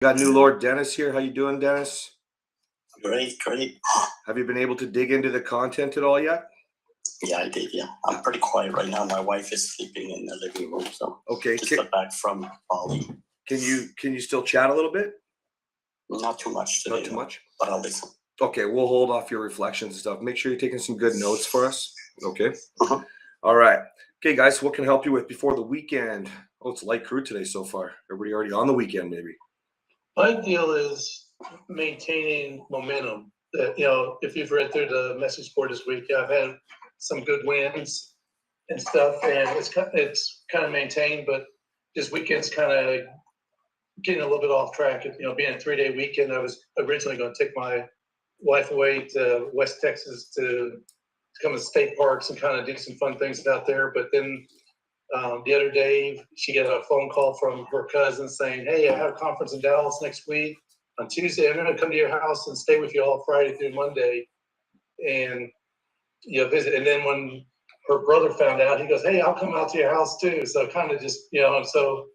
Got new Lord Dennis here. How you doing, Dennis? Great, great. Have you been able to dig into the content at all yet? Yeah, I did. Yeah, I'm pretty quiet right now. My wife is sleeping in the living room, so Okay. just got back from Bali. Can you still chat a little bit? Not too much today. Not too much. But I'll listen. Okay, we'll hold off your reflections and stuff. Make sure you're taking some good notes for us. Okay. Uh-huh. All right. Okay, guys. What can I help you with before the weekend? Oh, it's light crew today so far. Everybody already on the weekend, maybe. My deal is maintaining momentum. That, if you've read through the message board this week, I've had some good wins and stuff, and it's kind of maintained, but this weekend's kind of getting a little bit off track. Being a 3-day weekend, I was originally going to take my wife away to West Texas to come to state parks and kind of do some fun things out there, but then the other day, she got a phone call from her cousin saying, "Hey, I have a conference in Dallas next week. On Tuesday, I'm going to come to your house and stay with you all Friday through Monday and visit." And then when her brother found out, he goes, "Hey, I'll come out to your house too." So kind of just, so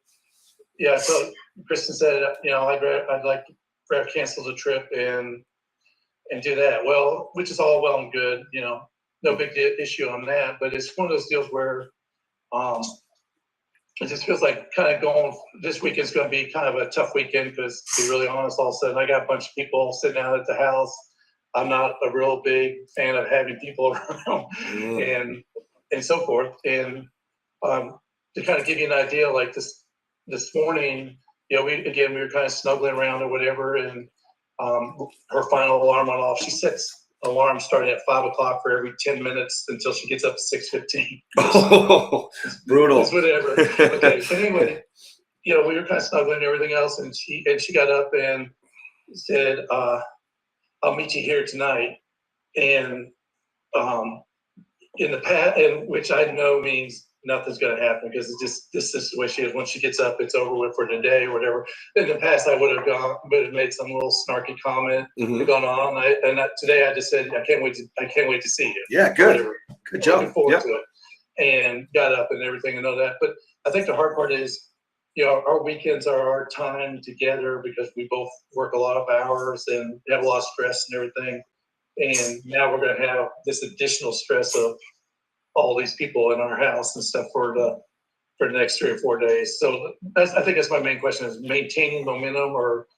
Kristen said, I'd like to cancel the trip and do that. Well, which is all well and good, no big issue on that. But it's one of those deals where it just feels like kind of this weekend's going to be kind of a tough weekend because, to be really honest, all of a sudden I got a bunch of people sitting out at the house. I'm not a real big fan of having people around and so forth. And to kind of give you an idea, like this morning, we were kind of snuggling around or whatever, and her final alarm went off. She sets alarm starting at 5 o'clock for every 10 minutes until she gets up at 6:15. Oh, brutal. It's whatever. Okay. But anyway, we were kind of snuggling and everything else, and she got up and said, "I'll meet you here tonight." And in the past, and which I know means nothing's going to happen because it's just this is the way she is. Once she gets up, it's over with for today or whatever. In the past, I would have made some little snarky comment going on. Today, I just said, I can't wait to see you. Yeah, good. Good job. Looking forward to it, and got up and everything and all that. But I think the hard part is, our weekends are our time together because we both work a lot of hours and have a lot of stress and everything. And now we're going to have this additional stress of all these people in our house and stuff for the next 3 or 4 days. So I think that's my main question: is maintaining momentum, or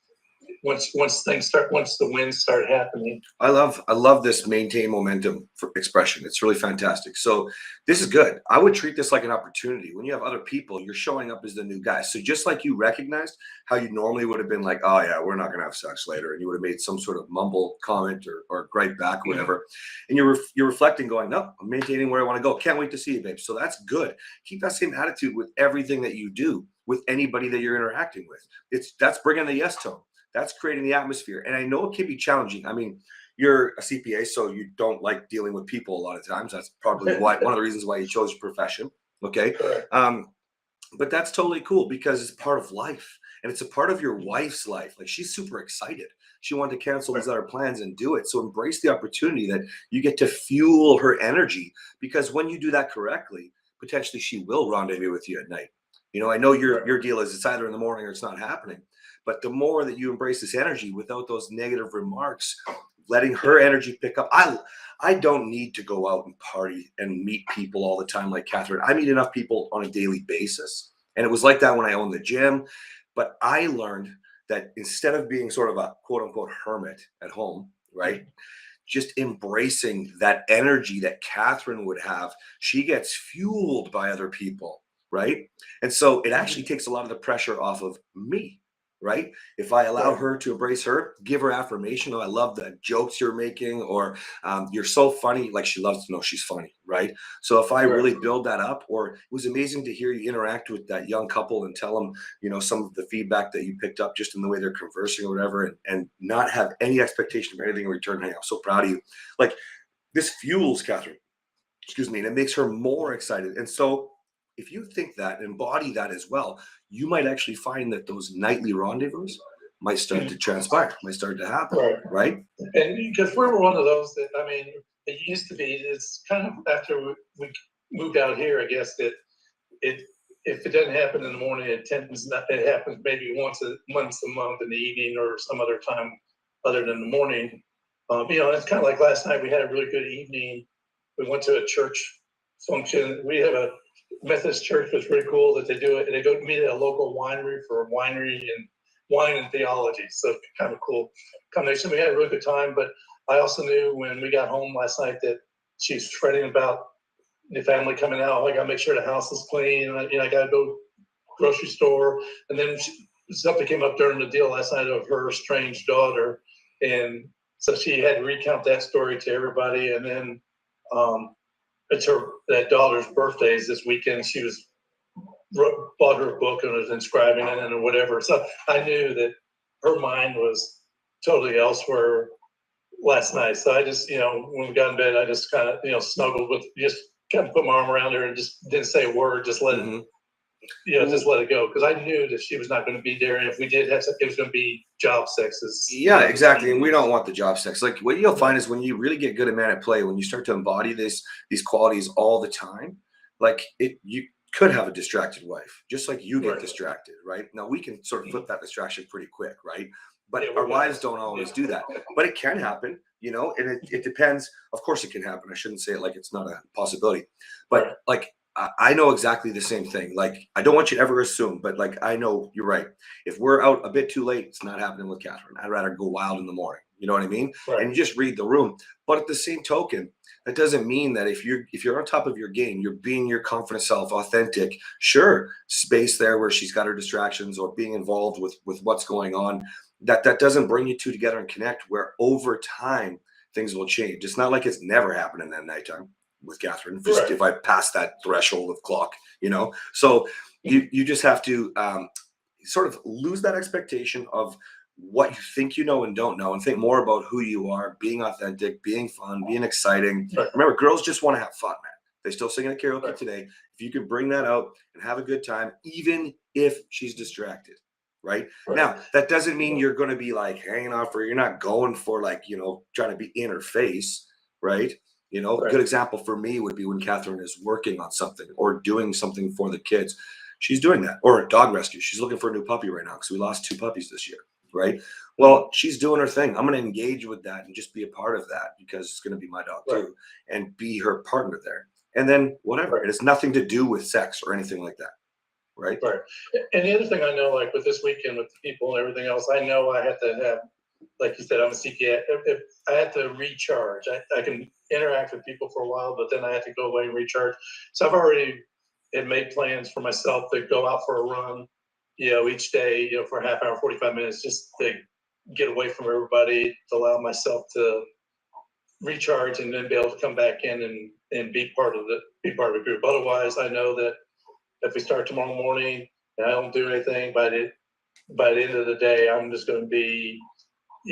once the wins start happening. I love this maintain momentum for expression. It's really fantastic. So this is good. I would treat this like an opportunity. When you have other people, you're showing up as the new guy. So just like you recognized how you normally would have been like, "Oh yeah, we're not going to have sex later," and you would have made some sort of mumble comment or gripe back or whatever, and you're reflecting, going, "No, I'm maintaining where I want to go. Can't wait to see you, babe." So that's good. Keep that same attitude with everything that you do with anybody that you're interacting with. That's bringing the yes tone. That's creating the atmosphere. And I know it can be challenging. I mean, you're a CPA, so you don't like dealing with people a lot of times. That's probably one of the reasons why you chose your profession. Okay. But that's totally cool because it's part of life, and it's a part of your wife's life. Like, she's super excited. She wanted to cancel these other plans and do it. So embrace the opportunity that you get to fuel her energy, because when you do that correctly, potentially she will rendezvous with you at night. I know your deal is it's either in the morning or it's not happening. But the more that you embrace this energy without those negative remarks, letting her energy pick up. I don't need to go out and party and meet people all the time like Catherine. I meet enough people on a daily basis. And it was like that when I owned the gym. But I learned that instead of being sort of a quote unquote hermit at home, right? Just embracing that energy that Catherine would have. She gets fueled by other people, right? And so it actually takes a lot of the pressure off of me. Right? If I allow her to embrace her, give her affirmation. "Oh, I love the jokes you're making," or "You're so funny." Like, she loves to know she's funny, right? So if I really build that up, or it was amazing to hear you interact with that young couple and tell them, some of the feedback that you picked up just in the way they're conversing or whatever, and not have any expectation of anything in return. Hey, I'm so proud of you. Like, this fuels Catherine, and it makes her more excited. And so if you think that, embody that as well, you might actually find that those nightly rendezvous might start to transpire, might start to happen, right? And because we're one of those that, it used to be, it's kind of after we moved out here, I guess, that it if it doesn't happen in the morning, it happens maybe once a month in the evening or some other time other than the morning. It's kind of like last night. We had a really good evening. We went to a church function. We have a Methodist church, was really cool that they do it. And they go meet at a local winery for winery and wine and theology. So kind of cool combination. We had a really good time. But I also knew when we got home last night that she's fretting about the family coming out. I got to make sure the house is clean. I got to go grocery store. And then something came up during the deal last night of her estranged daughter. And so she had to recount that story to everybody. And then it's that daughter's birthday is this weekend. She bought her a book and was inscribing it or whatever. So I knew that her mind was totally elsewhere last night. So I just, when we got in bed, I just kind of, snuggled with, just kind of put my arm around her and just didn't say a word, just let it, just let it go. Because I knew that she was not going to be there. And if we did have sex, it was going to be job sex. Yeah, exactly. And we don't want the job sex. Like what you'll find is when you really get good at man at play, when you start to embody these qualities all the time, like you could have a distracted wife, just like you get distracted, right? Now we can sort of flip that distraction pretty quick, right? But our wives don't always do that. But it can happen, and it depends. Of course it can happen. I shouldn't say it like it's not a possibility. But like I know exactly the same thing. Like I don't want you to ever assume, but like I know you're right. If we're out a bit too late, it's not happening with Catherine. I'd rather go wild in the morning. You know what I mean? Right. And you just read the room. But at the same token, that doesn't mean that if you're on top of your game, you're being your confident self, authentic. Sure, space there where she's got her distractions or being involved with what's going on. That doesn't bring you two together and connect. Where over time things will change. It's not like it's never happening at nighttime with Catherine. Just if I pass that threshold of clock, So you just have to sort of lose that expectation of what you think you know and don't know, and think more about who you are, being authentic, being fun, being exciting. Remember, girls just want to have fun, man. They still sing in a karaoke today. If you can bring that out and have a good time, even if she's distracted, right? Now, that doesn't mean you're going to be like hanging off or you're not going for like, trying to be in her face, right? A good example for me would be when Catherine is working on something or doing something for the kids. She's doing that. Or a dog rescue. She's looking for a new puppy right now because we lost 2 puppies this year. Right. Well, she's doing her thing. I'm going to engage with that and just be a part of that because it's going to be my dog too, and be her partner there. And then whatever. It has nothing to do with sex or anything like that. Right. Right. And the other thing I know, like with this weekend with the people and everything else, I know I have to have, like you said, I'm a CPA. If I have to recharge. I can interact with people for a while, but then I have to go away and recharge. So I've already made plans for myself to go out for a run, each day, for a half hour, 45 minutes, just to get away from everybody, to allow myself to recharge and then be able to come back in and be part of the group. Otherwise, I know that if we start tomorrow morning and I don't do anything, by the end of the day, I'm just going to be,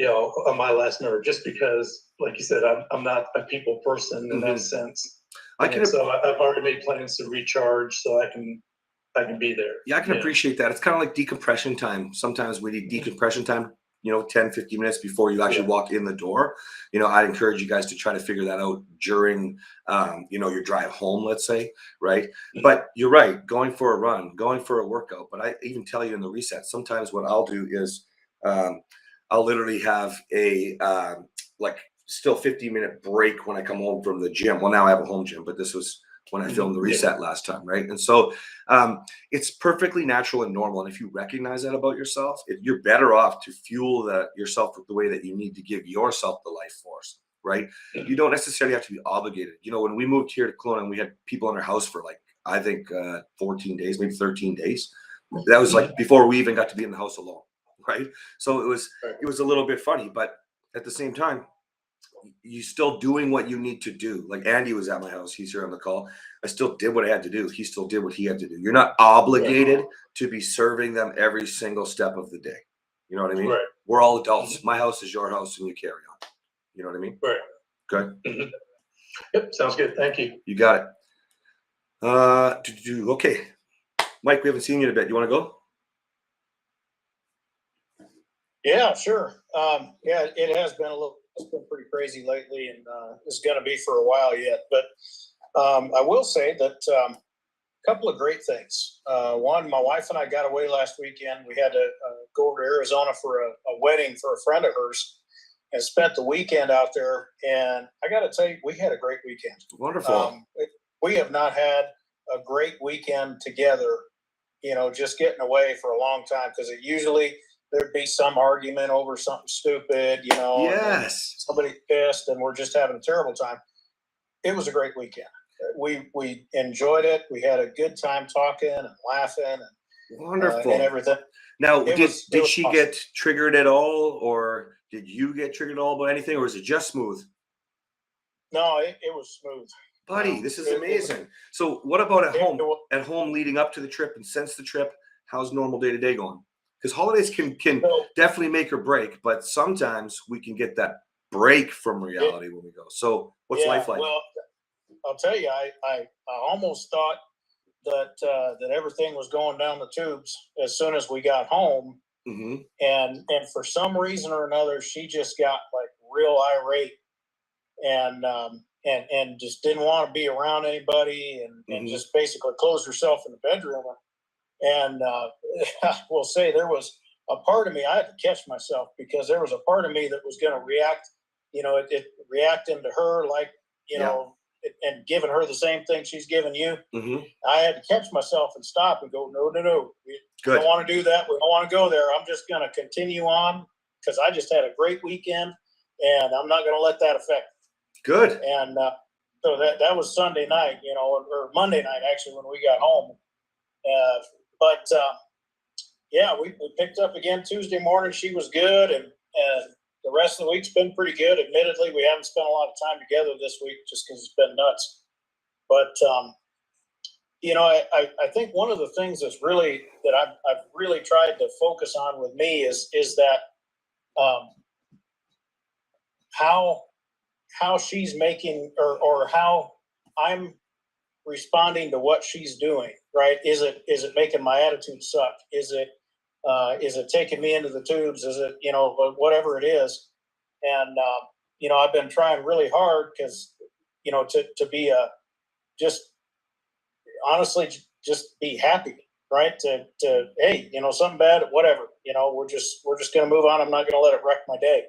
on my last nerve, just because, like you said, I'm not a people person in that sense. So I've already made plans to recharge so I can be there. Yeah, I can appreciate that. It's kind of like decompression time. Sometimes we need decompression time, 10, 15 minutes before you actually walk in the door. I'd encourage you guys to try to figure that out during, your drive home, let's say, right? But you're right, going for a run, going for a workout. But I even tell you in the reset, sometimes what I'll do is I'll literally have a still 15-minute break when I come home from the gym. Well, now I have a home gym, but this was when I filmed the reset last time, right? And so it's perfectly natural and normal. And if you recognize that about yourself, you're better off to fuel yourself with the way that you need to give yourself the life force, right? You don't necessarily have to be obligated. When we moved here to Kelowna, we had people in our house for I think 14 days, maybe 13 days. That was before we even got to be in the house alone, right? So it was a little bit funny, but at the same time, you still doing what you need to do. Like Andy was at my house. He's here on the call. I still did what I had to do. He still did what he had to do. You're not obligated to be serving them every single step of the day. You know what I mean? Right. We're all adults. My house is your house and you carry on. You know what I mean? Right. Good. Mm-hmm. Yep. Sounds good. Thank you. You got it. Okay. Mike, we haven't seen you in a bit. You want to go? Yeah, sure. It has been it's been pretty crazy lately, and it's going to be for a while yet. But I will say that couple of great things. One, my wife and I got away last weekend. We had to go over to Arizona for a wedding for a friend of hers, and spent the weekend out there. And I got to tell you, we had a great weekend. Wonderful. We have not had a great weekend together, just getting away for a long time, because it usually there'd be some argument over something stupid, Yes. somebody pissed, and we're just having a terrible time. It was a great weekend. We enjoyed it. We had a good time talking and laughing and Wonderful. and everything. Now, It did was she awesome. get triggered at all, or did you get triggered at all by anything, or is it just smooth? No, it was smooth. Buddy, this is It- amazing. So what about at it- home? it wa- At home leading up to the trip and since the trip, how's normal day-to-day going? Because holidays can So, definitely make or break, but sometimes we can get that break from reality when we go. So what's life like? Well, I'll tell you, I almost thought that everything was going down the tubes as soon as we got home, Hmm. and for some reason or another, she just got like real irate, and just didn't want to be around anybody, and Mhm. just basically closed herself in the bedroom. And I will say, there was a part of me, I had to catch myself, because there was a part of me that was going to react, it reacting to her, like, and giving her the same thing she's giving you. Hmm. I had to catch myself and stop and go, no, we Good. don't want to do that. We don't want to go there. I'm just going to continue on, because I just had a great weekend, and I'm not going to let that affect me. Good. And so that was Sunday night, or Monday night, actually, when we got home. But yeah, we picked up again Tuesday morning. She was good, and the rest of the week's been pretty good. Admittedly, we haven't spent a lot of time together this week, just because it's been nuts. But I think one of the things that I've really tried to focus on with me is that how she's making, or how I'm responding to what she's doing. Right? Is it making my attitude suck? Is it taking me into the tubes? Is it, whatever it is? And I've been trying really hard, because to be just honestly, just be happy, right? To hey, something bad, whatever. We're just gonna move on. I'm not gonna let it wreck my day.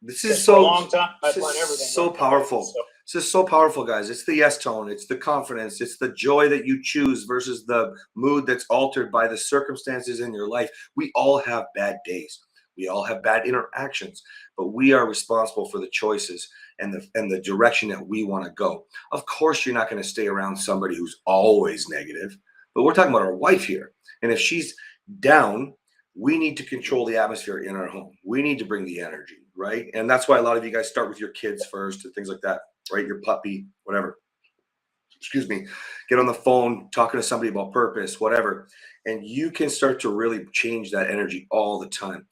This is For a so long time, I've this let is everything so wreck my day, powerful. so. This is so powerful, guys. It's the yes tone. It's the confidence. It's the joy that you choose versus the mood that's altered by the circumstances in your life. We all have bad days. We all have bad interactions, but we are responsible for the choices and the direction that we want to go. Of course, you're not going to stay around somebody who's always negative, but we're talking about our wife here. And if she's down, we need to control the atmosphere in our home. We need to bring the energy, right? And that's why a lot of you guys start with your kids first and things like that, right? Your puppy, whatever. Excuse me. Get on the phone, talking to somebody about purpose, whatever. And you can start to really change that energy all the time.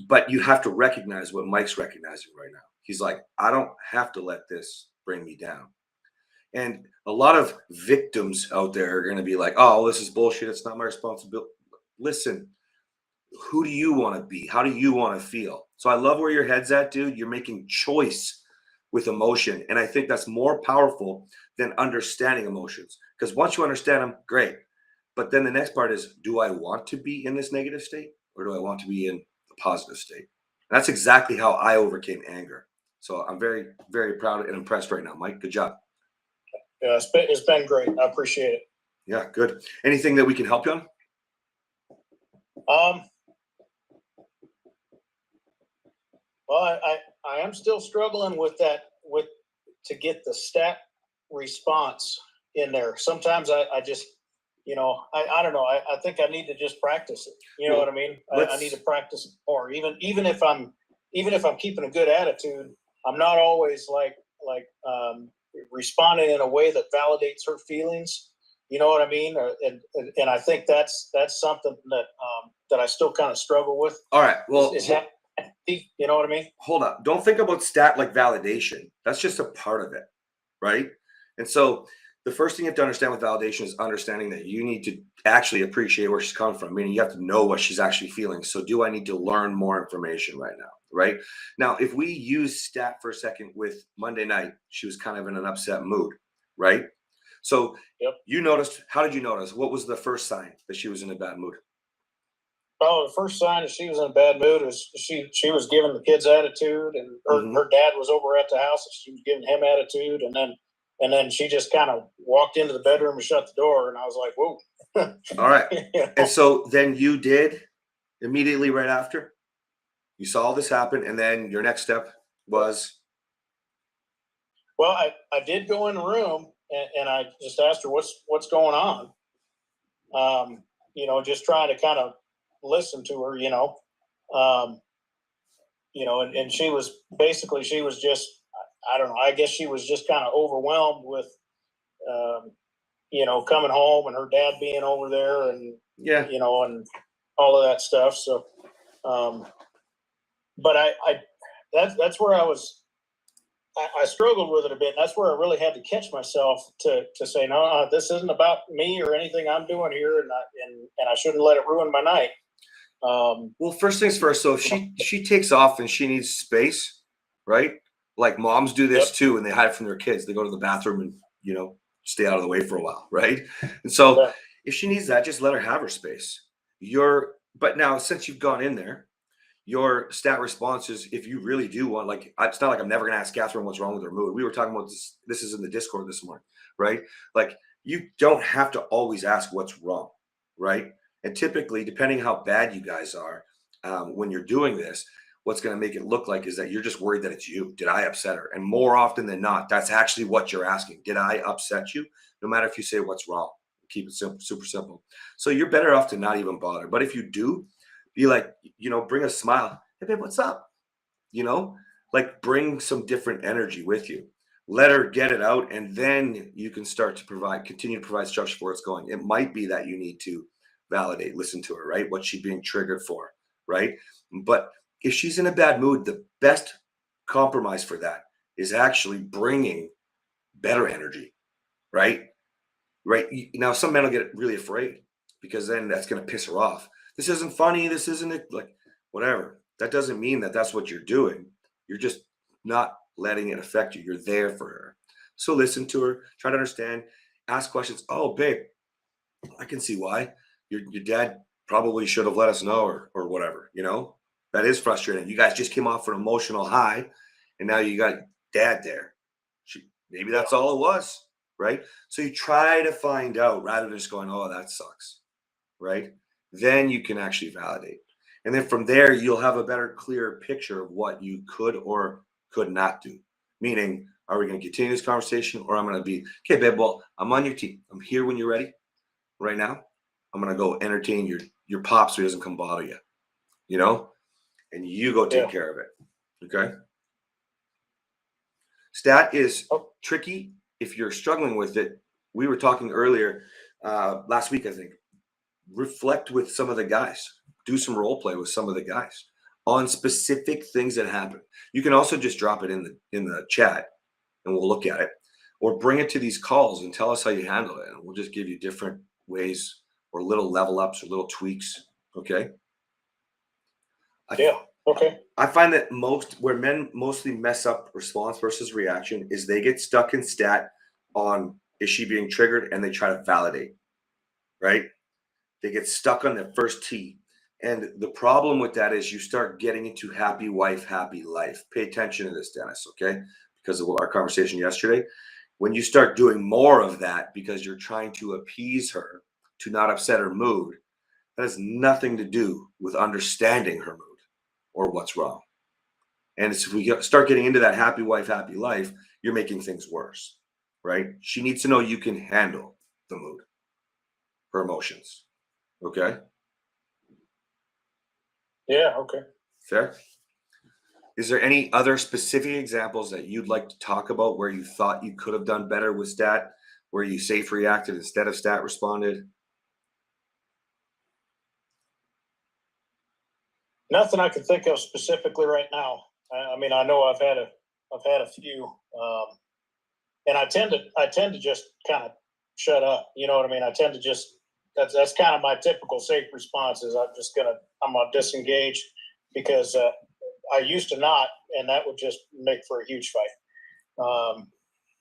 But you have to recognize what Mike's recognizing right now. He's like, I don't have to let this bring me down. And a lot of victims out there are going to be like, oh, this is bullshit. It's not my responsibility. Listen, who do you want to be? How do you want to feel? So I love where your head's at, dude. You're making choice with emotion. And I think that's more powerful than understanding emotions. Because once you understand them, great. But then the next part is, do I want to be in this negative state, or do I want to be in the positive state? And that's exactly how I overcame anger. So I'm very, very proud and impressed right now, Mike. Good job. Yeah, it's been great. I appreciate it. Yeah, good. Anything that we can help you on? Well, I am still struggling with to get the stat response in there. Sometimes I just, I don't know. I think I need to just practice it. You know what I mean? I need to practice it more. Even if I'm keeping a good attitude, I'm not always like responding in a way that validates her feelings. You know what I mean? And I think that's something that I still kind of struggle with. All right. Well, you know what I mean? Hold up. Don't think about stat like validation. That's just a part of it, right? And so the first thing you have to understand with validation is understanding that you need to actually appreciate where she's coming from. Meaning you have to know what she's actually feeling. So do I need to learn more information right now, right? Now, if we use stat for a second with Monday night, she was kind of in an upset mood, right? So Yep. you noticed, how did you notice? What was the first sign that she was in a bad mood? Oh, the first sign that she was in a bad mood was she was giving the kids attitude, and her dad was over at the house, and she was giving him attitude, and then she just kind of walked into the bedroom and shut the door, and I was like, whoa. All right. You know? And so then you did immediately right after you saw all this happen, and then your next step was, Well, I did go in the room, and I just asked her what's going on. You know, just trying to kind of listen to her, and she was just, I don't know, I guess she was just kind of overwhelmed with, coming home and her dad being over there, and, yeah, and all of that stuff. So, but that's where I struggled with it a bit. That's where I really had to catch myself to say, no, this isn't about me or anything I'm doing here, and I shouldn't let it ruin my night. Well, first things first. So if she takes off and she needs space, right? Like moms do this too, and they hide from their kids. They go to the bathroom and stay out of the way for a while, right? And so if she needs that, just let her have her space. But now since you've gone in there, your stat response is, if you really do want, like, it's not like I'm never going to ask Catherine what's wrong with her mood. We were talking about this. This is in the Discord this morning, right? Like, you don't have to always ask what's wrong, right? And typically, depending how bad you guys are, when you're doing this, what's going to make it look like is that you're just worried that it's you. Did I upset her? And more often than not, that's actually what you're asking. Did I upset you? No matter if you say what's wrong, keep it simple, super simple. So you're better off to not even bother. But if you do, be like, bring a smile. Hey, babe, what's up? Like, bring some different energy with you. Let her get it out, and then you can start to continue to provide structure for where it's going. It might be that you need to validate, listen to her, right? What's she being triggered for, right? But if she's in a bad mood, the best compromise for that is actually bringing better energy, right? Right. Now, some men will get really afraid because then that's going to piss her off. This isn't funny. This isn't it. Like, whatever. That doesn't mean that that's what you're doing. You're just not letting it affect you. You're there for her. So listen to her. Try to understand. Ask questions. Oh, babe, I can see why. Your dad probably should have let us know, or whatever. That is frustrating. You guys just came off an emotional high, and now you got dad there. Maybe that's all it was, right? So you try to find out rather than just going, oh, that sucks, right? Then you can actually validate. And then from there, you'll have a better, clearer picture of what you could or could not do. Meaning, are we going to continue this conversation, or I'm going to be, okay, babe, well, I'm on your team. I'm here when you're ready. Right now, I'm going to go entertain your pop so he doesn't come bother you, and you go take care of it. Okay. Stat is tricky if you're struggling with it. We were talking earlier last week, I think. Reflect with some of the guys. Do some role play with some of the guys on specific things that happen. You can also just drop it in the chat, and we'll look at it, or bring it to these calls and tell us how you handle it, and we'll just give you different ways or little level ups or little tweaks. Okay. Okay. I find that where men mostly mess up response versus reaction is they get stuck in stat on, is she being triggered, and they try to validate, right? They get stuck on the first T. And the problem with that is you start getting into happy wife, happy life. Pay attention to this, Dennis, okay? Because of our conversation yesterday. When you start doing more of that because you're trying to appease her to not upset her mood, that has nothing to do with understanding her mood or what's wrong. And if we start getting into that happy wife, happy life, you're making things worse, right? She needs to know you can handle the mood, her emotions. Okay? Yeah, okay. Fair? Is there any other specific examples that you'd like to talk about where you thought you could have done better with stat, where you safe reacted instead of stat responded? Nothing I can think of specifically right now. I mean, I know I've had a few, and I tend to just kind of shut up. You know what I mean? I tend to just, that's kind of my typical safe response is I'm gonna disengage, because I used to not, and that would just make for a huge fight.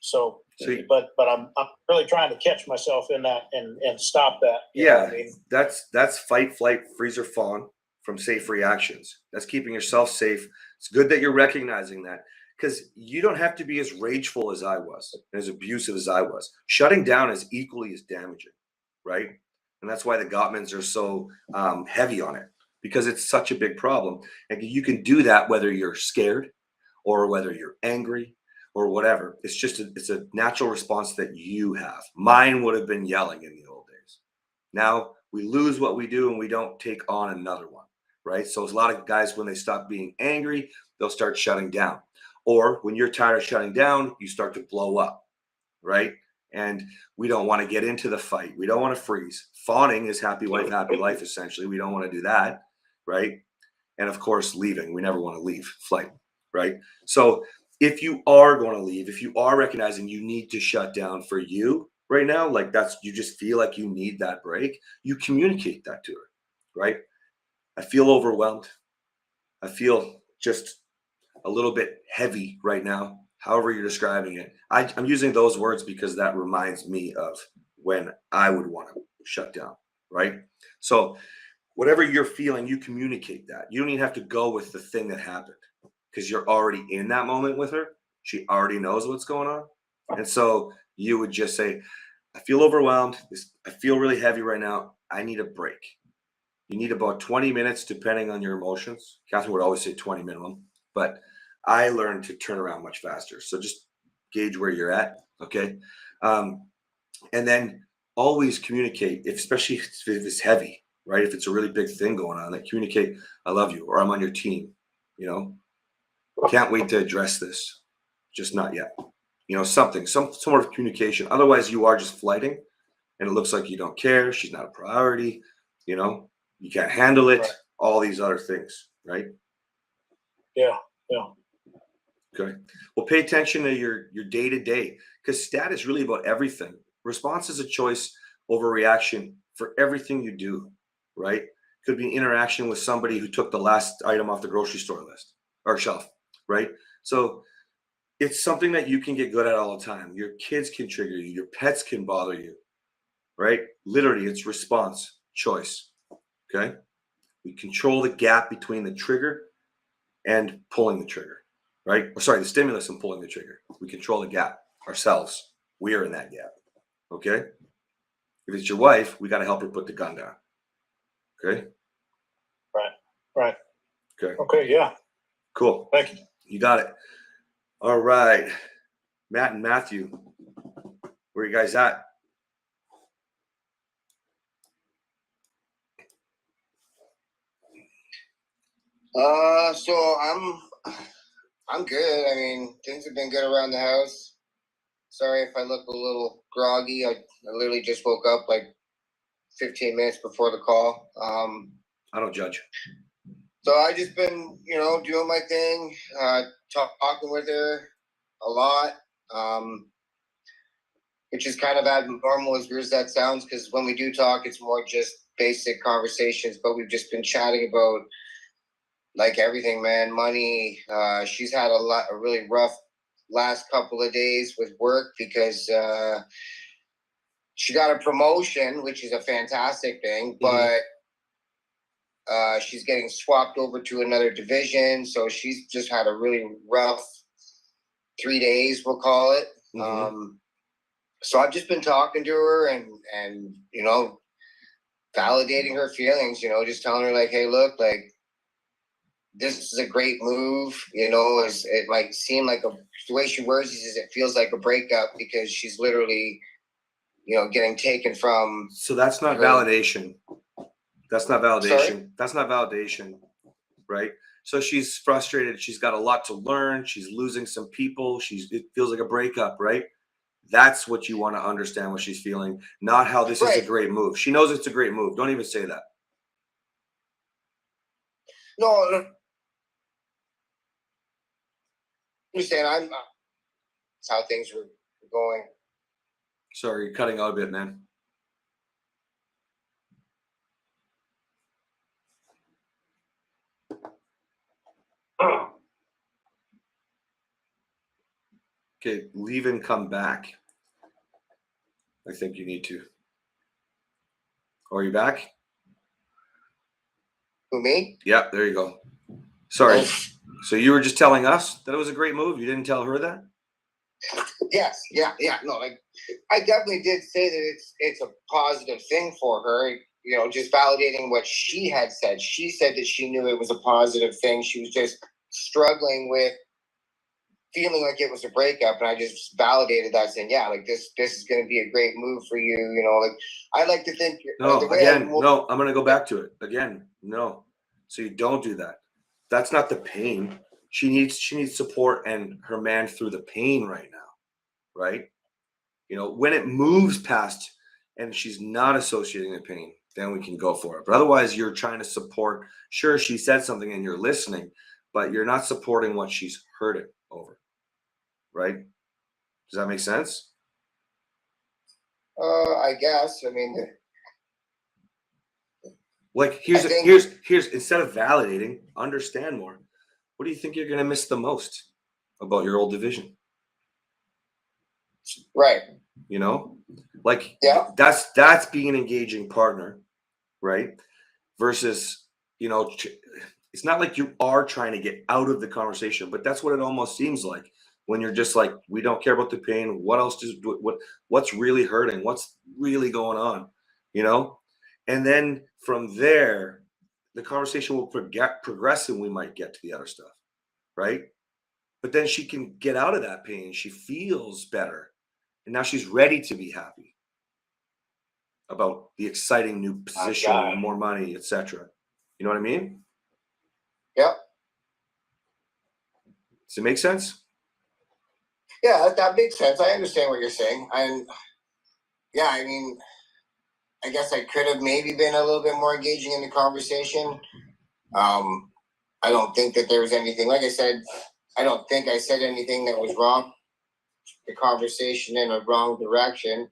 So So but I'm really trying to catch myself in that and stop that. You know yeah, what I mean? that's fight, flight, freeze, or fawn from safe reactions. That's keeping yourself safe. It's good that you're recognizing that because you don't have to be as rageful as I was, as abusive as I was. Shutting down is equally as damaging, right? And that's why the Gottmans are so heavy on it because it's such a big problem. And you can do that whether you're scared or whether you're angry or whatever. It's just it's a natural response that you have. Mine would have been yelling in the old days. Now we lose what we do and we don't take on another one, right? So a lot of guys, when they stop being angry, they'll start shutting down. Or when you're tired of shutting down, you start to blow up, right? And we don't want to get into the fight. We don't want to freeze. Fawning is happy wife, happy life, essentially. We don't want to do that, right? And of course, leaving. We never want to leave, flight, right? So if you are going to leave, if you are recognizing you need to shut down for you right now, like that's, you just feel like you need that break, you communicate that to her, right? I feel overwhelmed. I feel just a little bit heavy right now, however you're describing it. I'm using those words because that reminds me of when I would want to shut down, right? So whatever you're feeling, you communicate that. You don't even have to go with the thing that happened because you're already in that moment with her. She already knows what's going on. And so you would just say, I feel overwhelmed. I feel really heavy right now. I need a break. You need about 20 minutes, depending on your emotions. Catherine would always say 20 minimum, but I learned to turn around much faster. So just gauge where you're at. Okay. And then always communicate, especially if it's heavy, right? If it's a really big thing going on, like communicate, I love you, or I'm on your team, you know, can't wait to address this, just not yet. You know, something, some sort of communication. Otherwise, you are just flighting and it looks like you don't care. She's not a priority, you know, you can't handle it, Right. all these other things, right? Yeah. Yeah. Okay. Well, pay attention to your day to day because stat is really about everything. Response is a choice over reaction for everything you do, right? Could be an interaction with somebody who took the last item off the grocery store list or shelf, right? So it's something that you can get good at all the time. Your kids can trigger you, your pets can bother you, right? Literally, it's response, choice. Okay. We control the gap between the trigger and pulling the trigger, right? Or sorry, the stimulus and pulling the trigger. We control the gap ourselves. We are in that gap. Okay. If it's your wife, we got to help her put the gun down. Okay. Right. Right. Okay. Okay. Yeah. Cool. Thank you. You got it. All right. Matt and Matthew, where you guys at? So I'm good. I mean, things have been good around the house. Sorry if I look a little groggy. I literally just woke up like 15 minutes before the call. I don't judge. So I just been, doing my thing, talking with her a lot, which is kind of abnormal as weird as that sounds, because when we do talk, it's more just basic conversations, but we've just been chatting about like everything, man. Money. She's had a really rough last couple of days with work because she got a promotion, which is a fantastic thing, but she's getting swapped over to another division. So she's just had a really rough 3 days, we'll call it. So I've just been talking to her and validating her feelings, just telling her like, hey, look, like, this is a great move, it might seem like the way she words is it feels like a breakup because she's literally, getting taken from. So that's not validation. That's not validation. Sorry? That's not validation, right? So she's frustrated. She's got a lot to learn. She's losing some people. It feels like a breakup, right? That's what you want to understand what she's feeling, not how this is a great move. She knows it's a great move. Don't even say that. No, understand. That's how things were going. Sorry, you're cutting out a bit, man. Okay, leave and come back. I think you need to. Oh, are you back? Who, me? Yeah, there you go. Sorry. So you were just telling us that it was a great move. You didn't tell her that? Yes, yeah. No, like I definitely did say that it's a positive thing for her. You know, just validating what she had said. She said that she knew it was a positive thing. She was just struggling with feeling like it was a breakup, and I just validated that, saying, "Yeah, like this is going to be a great move for you." You know, like I like to think. No, no. I'm going to go back to it again. No, so you don't do that. That's not the pain. She needs support and her man through the pain right now, right? You know, when it moves past and she's not associating the pain, then we can go for it. But otherwise, you're trying to support. Sure, she said something and you're listening, but you're not supporting what she's hurting over, right? Does that make sense? I guess. I mean, Like here's instead of validating, understand more. What do you think you're going to miss the most about your old division? right. You know, like Yeah. that's being an engaging partner, right? Versus, you know, it's not like you are trying to get out of the conversation, but that's what it almost seems like when you're just like, we don't care about the pain. What else does what's really hurting? What's really going on? You know, and then from there, the conversation will progress, and we might get to the other stuff, right? But then she can get out of that pain. She feels better, and now she's ready to be happy about the exciting new position, more money, etc. You know what I mean? Yep. Does it make sense? Yeah, that makes sense. I understand what you're saying. And yeah, I mean, I guess I could have maybe been a little bit more engaging in the conversation. I don't think that there was anything, like I said, I don't think I said anything that was wrong. The conversation in a wrong direction.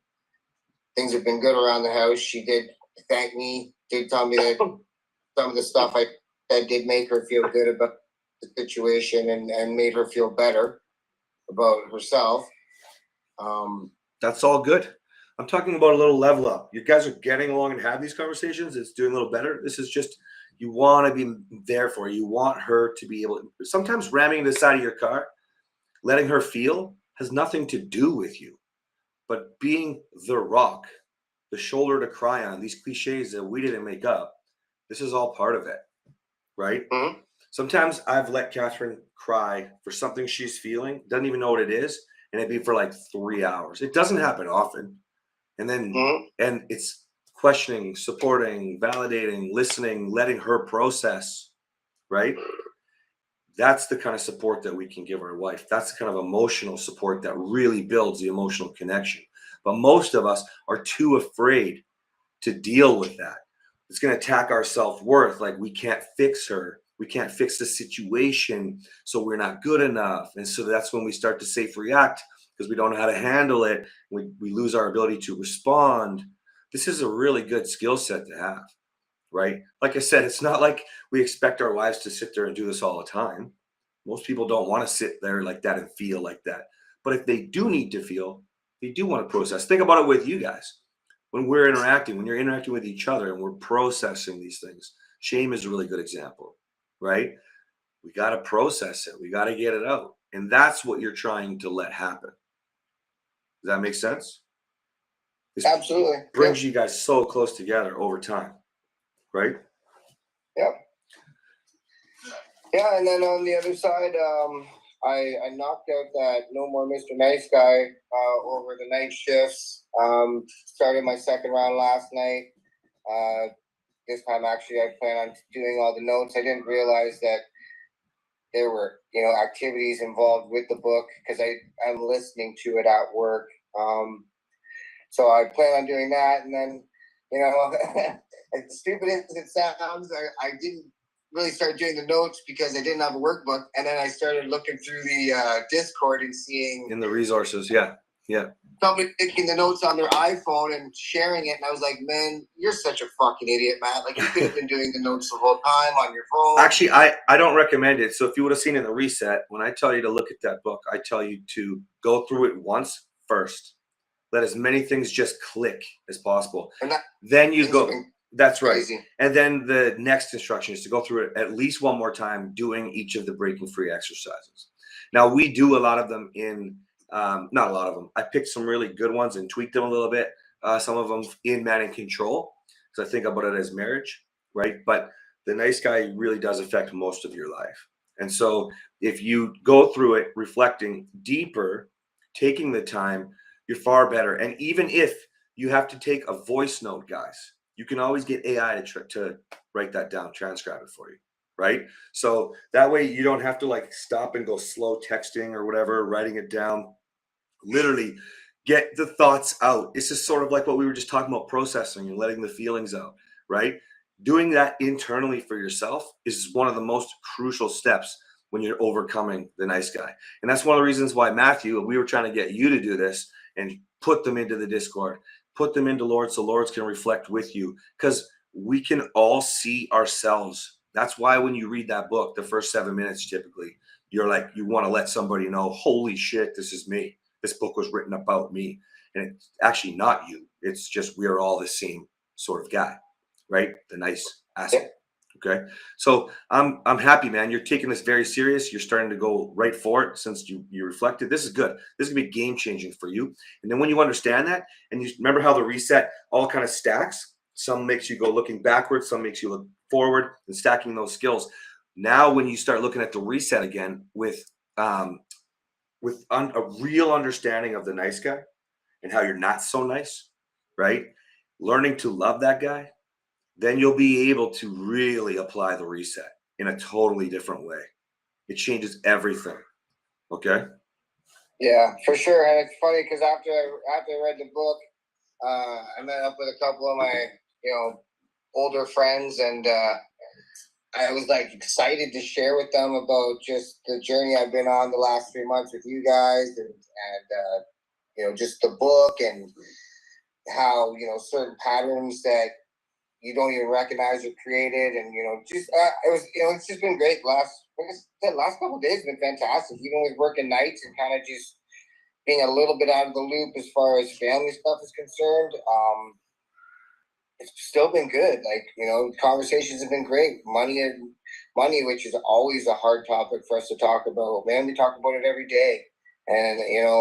Things have been good around the house. She did thank me, did tell me that some of the stuff I said did make her feel good about the situation and made her feel better about herself. That's all good. I'm talking about a little level up. You guys are getting along and have these conversations. It's doing a little better. This is just, you want to be there for her. You want her to be able to, sometimes ramming the side of your car, letting her feel has nothing to do with you, but being the rock, the shoulder to cry on, these cliches that we didn't make up, this is all part of it, right? Mm-hmm. Sometimes I've let Catherine cry for something she's feeling, doesn't even know what it is, and it'd be for like 3 hours. It doesn't happen often. And then, and it's questioning, supporting, validating, listening, letting her process, right? That's the kind of support that we can give our wife. That's the kind of emotional support that really builds the emotional connection. But most of us are too afraid to deal with that. It's going to attack our self-worth. Like, we can't fix her. We can't fix the situation. So we're not good enough. And so that's when we start to safe react, because we don't know how to handle it. We lose our ability to respond. This is a really good skill set to have, right? Like I said, it's not like we expect our wives to sit there and do this all the time. Most people don't want to sit there like that and feel like that. But if they do need to feel, they do want to process. Think about it with you guys. When you're interacting with each other and we're processing these things, shame is a really good example, right? We got to process it. We got to get it out. And that's what you're trying to let happen. Does that make sense? This Absolutely. brings you guys so close together over time, right? Yep. Yeah, and then on the other side, I knocked out that No More Mr. Nice Guy over the night shifts. Started my second round last night. This time, actually, I plan on doing all the notes. I didn't realize that there were, activities involved with the book, because I'm listening to it at work. So I plan on doing that, and then, as stupid as it sounds, I didn't really start doing the notes because I didn't have a workbook, and then I started looking through the Discord and seeing in the resources. Yeah. somebody taking the notes on their iPhone and sharing it, and I was like, man, you're such a fucking idiot, Matt. Like, you could have been doing the notes the whole time on your phone. Actually, I don't recommend it. So if you would have seen in the reset, when I tell you to look at that book, I tell you to go through it once first, Let as many things just click as possible. And that, Then you go. That's right. crazy. And then the next instruction is to go through it at least one more time, doing each of the breaking free exercises. Now, we do a lot of them in, not a lot of them. I picked some really good ones and tweaked them a little bit. Some of them in Man in Control, because I think about it as marriage, right? But the nice guy really does affect most of your life. And so if you go through it, reflecting deeper, taking the time, you're far better. And even if you have to take a voice note, guys, you can always get AI to write that down, transcribe it for you, right? So that way you don't have to like stop and go slow texting or whatever, writing it down. Literally get the thoughts out. It's just sort of like what we were just talking about, processing and letting the feelings out, right? Doing that internally for yourself is one of the most crucial steps when you're overcoming the nice guy. And that's one of the reasons why, Matthew, we were trying to get you to do this and put them into the Discord, put them into Lord so Lords can reflect with you, because we can all see ourselves. That's why when you read that book, the first 7 minutes, typically, you're like, you want to let somebody know, holy shit, this is me. This book was written about me. And it's actually not you. It's just, we are all the same sort of guy, right? The nice asshole. Okay. So I'm happy, man. You're taking this very serious. You're starting to go right for it since you reflected. This is good. This is gonna be game changing for you. And then when you understand that, and you remember how the reset all kind of stacks, some makes you go looking backwards, some makes you look forward, and stacking those skills. Now, when you start looking at the reset again with a real understanding of the nice guy and how you're not so nice, right? Learning to love that guy, then you'll be able to really apply the reset in a totally different way. It changes everything. Okay. Yeah, for sure. And it's funny because after I read the book, I met up with a couple of my, older friends, and I was like excited to share with them about just the journey I've been on the last 3 months with you guys, and just the book, and how certain patterns that you don't even recognize are created, and just it was it's just been great. The last couple of days have been fantastic, even with working nights and kind of just being a little bit out of the loop as far as family stuff is concerned. It's still been good. Like, conversations have been great. Money, which is always a hard topic for us to talk about. Man, we talk about it every day. And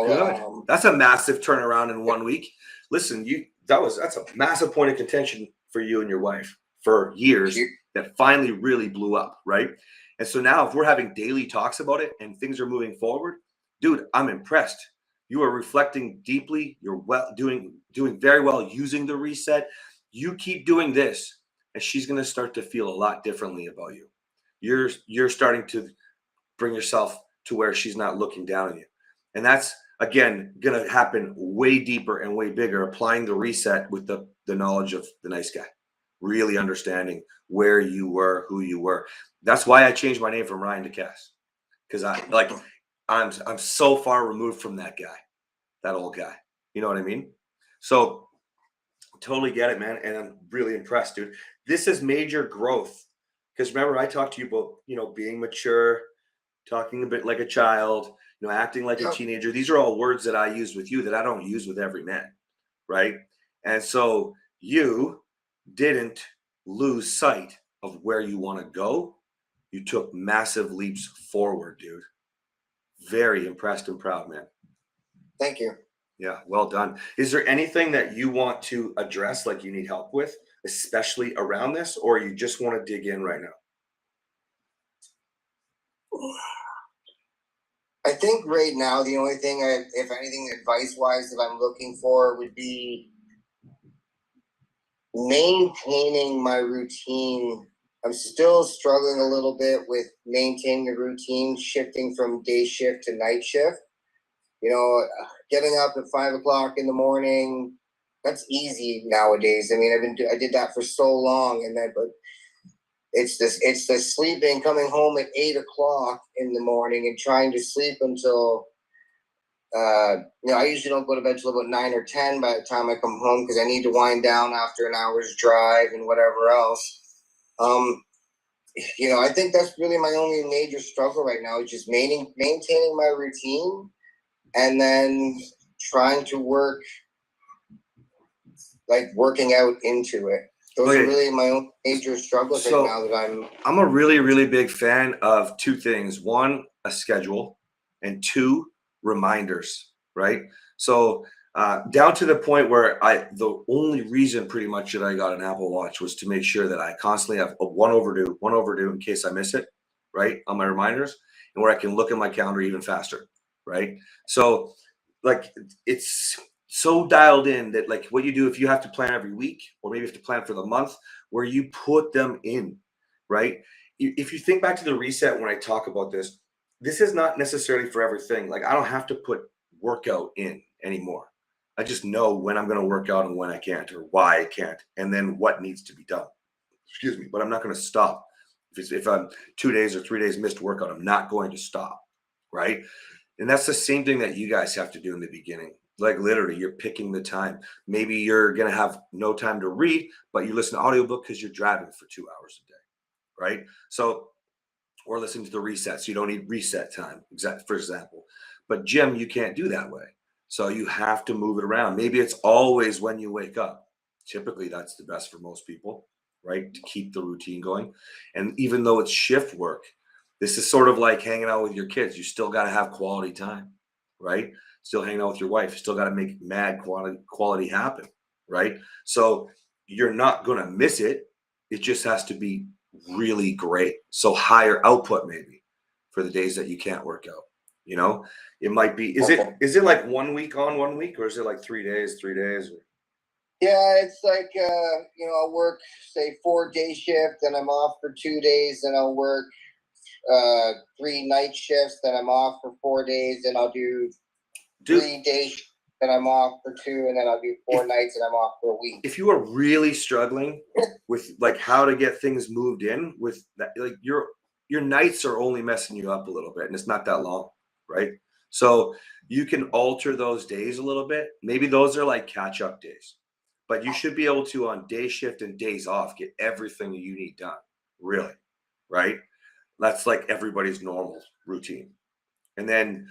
good. That's a massive turnaround in 1 week. Listen, that's a massive point of contention for you and your wife for years that finally really blew up, right? And so now if we're having daily talks about it and things are moving forward, dude, I'm impressed. You are reflecting deeply. You're doing very well using the reset. You keep doing this, and she's going to start to feel a lot differently about you. You're starting to bring yourself to where she's not looking down on you. And that's, again, going to happen way deeper and way bigger, applying the reset with the knowledge of the nice guy, really understanding where you were, who you were. That's why I changed my name from Ryan to Cass, because I'm so far removed from that guy, that old guy. You know what I mean? So totally get it, man. And I'm really impressed, dude. This is major growth. Because remember, I talked to you about, being mature, talking a bit like a child, acting like a teenager. These are all words that I use with you that I don't use with every man, right? And so you didn't lose sight of where you want to go. You took massive leaps forward, dude. Very impressed and proud, man. Thank you. Yeah, well done. Is there anything that you want to address, like you need help with, especially around this, or you just want to dig in right now? I think right now the only thing, if anything, advice-wise that I'm looking for would be maintaining my routine. I'm still struggling a little bit with maintaining the routine, shifting from day shift to night shift. Getting up at 5 o'clock in the morning, that's easy nowadays. I mean, I did that for so long, but it's the sleeping, coming home at 8 o'clock in the morning and trying to sleep until, I usually don't go to bed till about 9 or 10 by the time I come home, because I need to wind down after an hour's drive and whatever else. I think that's really my only major struggle right now, is just maintaining my routine, and then trying to work like working out into it. Those Okay. are really my own major struggles So- right now that I'm a really, really big fan of two things. One, a schedule, and two, reminders, right? So down to the point where the only reason pretty much that I got an Apple Watch was to make sure that I constantly have one overdue in case I miss it, right? On my reminders, and where I can look at my calendar even faster, right? So like it's so dialed in that like what you do if you have to plan every week or maybe you have to plan for the month where you put them in, right? If you think back to the reset when I talk about this, this is not necessarily for everything. Like I don't have to put workout in anymore. I just know when I'm going to work out and when I can't or why I can't and then what needs to be done. Excuse me, but I'm not going to stop. If I'm 2 days or 3 days missed workout, I'm not going to stop, right? And that's the same thing that you guys have to do in the beginning. Like literally, you're picking the time. Maybe you're going to have no time to read, but you listen to audiobook because you're driving for 2 hours a day, right? So, or listen to the reset. So you don't need reset time, for example. But gym, you can't do that way. So you have to move it around. Maybe it's always when you wake up. Typically, that's the best for most people, right? To keep the routine going. And even though it's shift work, this is sort of like hanging out with your kids. You still got to have quality time, right? Still hanging out with your wife. You still got to make mad quality happen, right? So you're not going to miss it. It just has to be really great. So higher output maybe for the days that you can't work out. You know, it might be. Is it like 1 week on 1 week, or is it like 3 days, 3 days? Or? Yeah, it's like I'll work say 4-day shift, then I'm off for 2 days, then I'll work 3 night shifts, then I'm off for 4 days, then I'll do 3 days, then I'm off for 2, and then I'll do 4 nights and I'm off for a week. If you are really struggling with like how to get things moved in with that, like your nights are only messing you up a little bit and it's not that long, right? So you can alter those days a little bit. Maybe those are like catch up days, but you should be able to on day shift and days off get everything that you need done, really, right? That's like everybody's normal routine. And then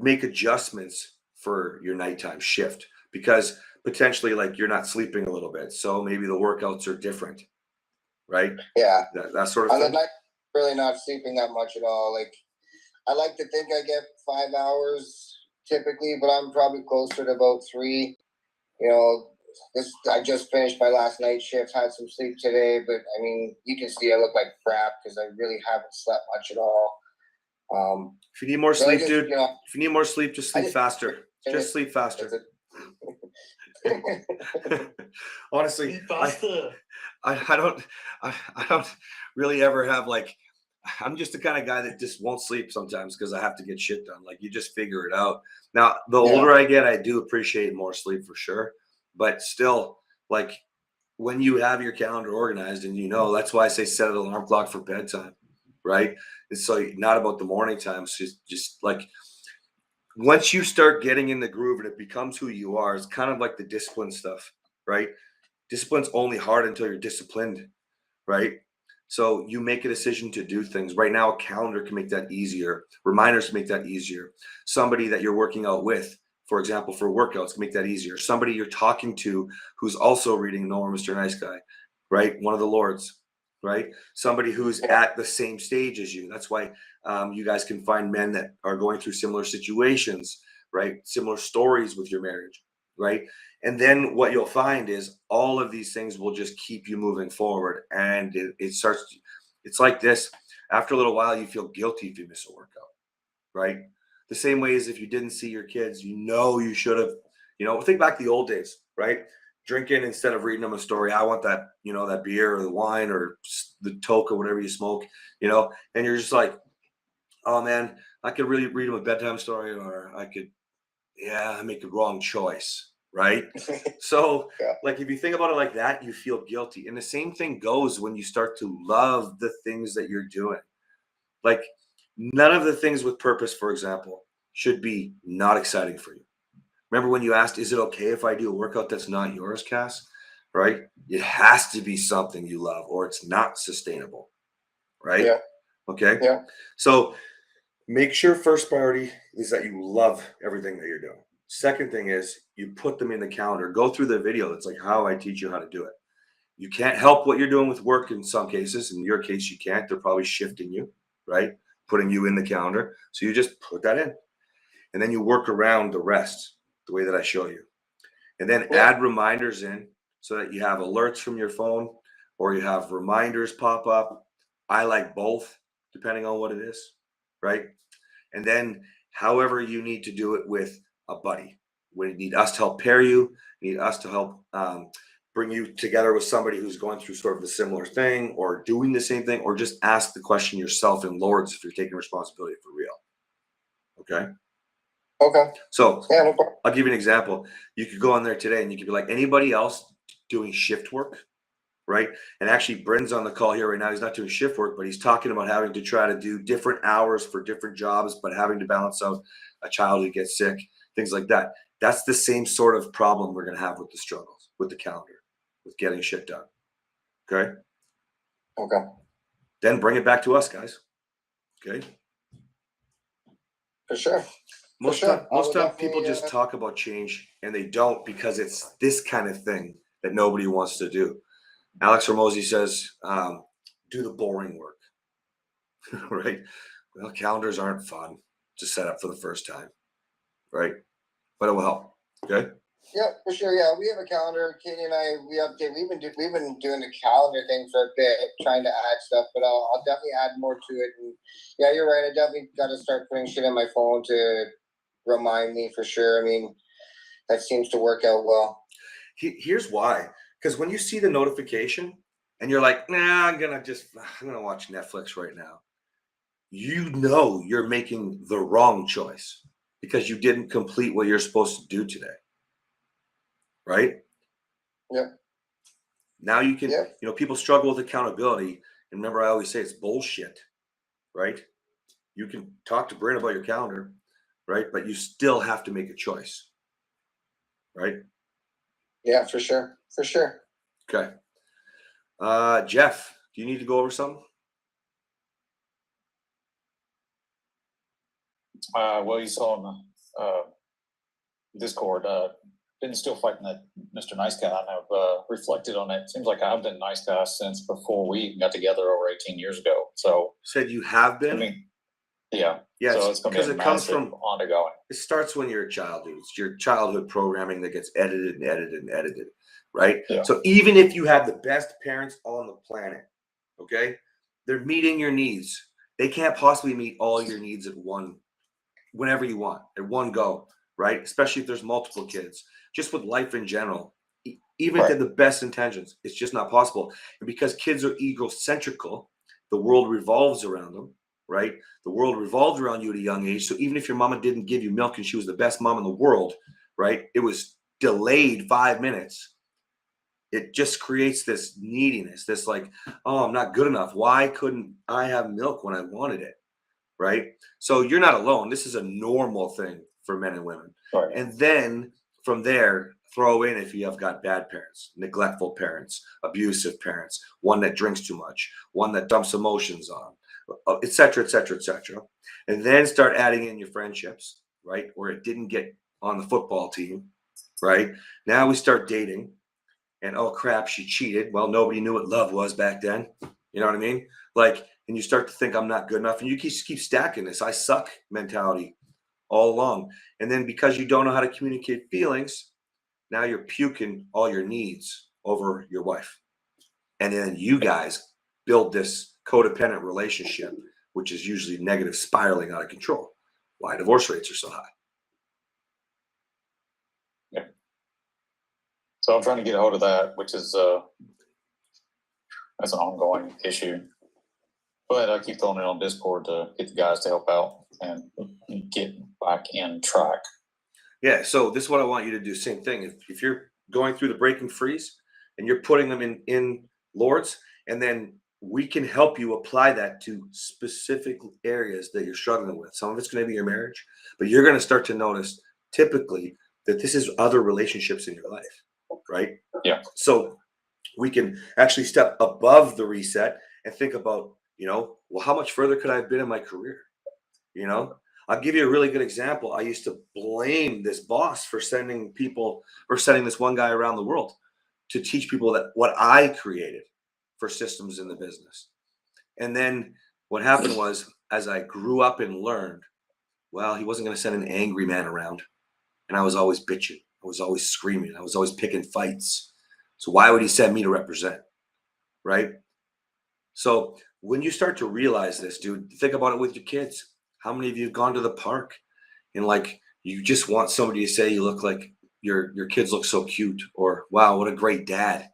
make adjustments for your nighttime shift because potentially like you're not sleeping a little bit. So maybe the workouts are different, right? Yeah. That sort of On the thing. night, really not sleeping that much at all. Like I like to think I get 5 hours typically, but I'm probably closer to about 3. You know, I just finished my last night shift, had some sleep today, but I mean, you can see I look like crap because I really haven't slept much at all. If you need more sleep, dude, you know, if you need more sleep, just sleep faster. Just sleep faster. Honestly, I don't really ever have like, I'm just the kind of guy that just won't sleep sometimes because I have to get shit done. Like you just figure it out. Now, the older I get, I do appreciate more sleep for sure. But still, like when you have your calendar organized and you know, that's why I say set an alarm clock for bedtime, right? It's so not about the morning time. It's just like once you start getting in the groove and it becomes who you are, it's kind of like the discipline stuff, right? Discipline's only hard until you're disciplined, right? So you make a decision to do things. Right now, a calendar can make that easier. Reminders can make that easier. Somebody that you're working out with, for example, for workouts, can make that easier. Somebody you're talking to who's also reading Noah, Mr. Nice Guy, right? One of the Lords, right? Somebody who's at the same stage as you. That's why you guys can find men that are going through similar situations, right? Similar stories with your marriage, right? And then what you'll find is all of these things will just keep you moving forward. And it starts, it's like this. After a little while, you feel guilty if you miss a workout, right? The same way as if you didn't see your kids, you should have, think back to the old days, right? Drinking instead of reading them a story. I want that, that beer or the wine or the toke or whatever you smoke, and you're just like, oh man, I could really read them a bedtime story or I make a wrong choice. Right. So like, if you think about it like that, you feel guilty. And the same thing goes when you start to love the things that you're doing. Like none of the things with purpose, for example, should be not exciting for you. Remember when you asked, is it okay if I do a workout that's not yours, Cass? Right? It has to be something you love or it's not sustainable. Right? Yeah. Okay. Yeah. So make sure first priority is that you love everything that you're doing. Second thing is you put them in the calendar. Go through the video. It's like how I teach you how to do it. You can't help what you're doing with work in some cases. In your case, you can't. They're probably shifting you, right? Putting you in the calendar. So you just put that in. And then you work around the rest the way that I show you. And then add reminders in so that you have alerts from your phone or you have reminders pop up. I like both, depending on what it is, right? And then however you need to do it with a buddy. When you need us to help pair you, need us to help bring you together with somebody who's going through sort of a similar thing or doing the same thing, or just ask the question yourself in Lords if you're taking responsibility for real. Okay. Okay. So Yeah, no problem. I'll give you an example. You could go on there today and you could be like, anybody else doing shift work, right? And actually, Bryn's on the call here right now. He's not doing shift work, but he's talking about having to try to do different hours for different jobs, but having to balance out a child who gets sick, things like that. That's the same sort of problem we're going to have with the struggles, with the calendar, with getting shit done. Okay. Okay. Then bring it back to us, guys. Okay. For sure. Most sure. time, I will people definitely, just talk about change and they don't, because it's this kind of thing that nobody wants to do. Alex Ramosi says, do the boring work, right? Well, calendars aren't fun to set up for the first time, right? But it will help. Okay. Yeah, for sure. Yeah, we have a calendar. Katie and I, we update. We've been doing the calendar thing for a bit, trying to add stuff. But I'll definitely add more to it. And yeah, you're right. I definitely got to start putting shit in my phone to remind me for sure. I mean, that seems to work out well. Here's why. Because when you see the notification and you're like, nah, I'm gonna watch Netflix right now. You know you're making the wrong choice because you didn't complete what you're supposed to do today. Right? Yeah. Now you can, Yeah. people struggle with accountability. And remember, I always say it's bullshit, right? You can talk to Bryn about your calendar, right? But you still have to make a choice, right? Yeah, for sure. For sure. Okay. Jeff, do you need to go over something? Well, you saw in the Discord, been still fighting that Mr. Nice Guy, and I've reflected on it. Seems like I've been nice guy since before we got together over 18 years ago. So Said you have been? I mean, yeah. Yes, so it's going to be because it comes from ongoing. It starts when you're a child, dude. It's your childhood programming that gets edited and edited and edited, right? Yeah. So even if you have the best parents on the planet, okay, they're meeting your needs. They can't possibly meet all your needs whenever you want, at one go, right? Especially if there's multiple kids. Just with life in general, even if they have the best intentions, it's just not possible. And because kids are egocentrical, the world revolves around them, right? The world revolved around you at a young age. So even if your mama didn't give you milk and she was the best mom in the world, right? It was delayed 5 minutes. It just creates this neediness, this like, oh, I'm not good enough. Why couldn't I have milk when I wanted it? Right? So you're not alone. This is a normal thing for men and women. Right. And then from there, throw in if you have got bad parents, neglectful parents, abusive parents, one that drinks too much, one that dumps emotions on, et cetera, et cetera, et cetera. And then start adding in your friendships, right? Or it didn't get on the football team, right? Now we start dating and oh crap, she cheated. Well, nobody knew what love was back then. You know what I mean? Like, and you start to think I'm not good enough and you keep stacking this I suck mentality all along. And then because you don't know how to communicate feelings, now you're puking all your needs over your wife. And then you guys build this codependent relationship, which is usually negative, spiraling out of control. Why divorce rates are so high. Yeah. So I'm trying to get a hold of that, which is that's an ongoing issue. But I keep throwing it on Discord to get the guys to help out and get back in track. Yeah, so this is what I want you to do. Same thing. If you're going through the breaking freeze and you're putting them in Lords, and then we can help you apply that to specific areas that you're struggling with. Some of it's going to be your marriage, but you're going to start to notice typically that this is other relationships in your life, right? Yeah. So we can actually step above the reset and think about, well, how much further could I have been in my career? I'll give you a really good example. I used to blame this boss for sending this one guy around the world to teach people that what I created for systems in the business. And then what happened was, as I grew up and learned, well, he wasn't going to send an angry man around. And I was always bitching. I was always screaming. I was always picking fights. So why would he send me to represent? Right? So when you start to realize this, dude, think about it with your kids. How many of you have gone to the park and like you just want somebody to say you look like your kids look so cute, or wow, what a great dad,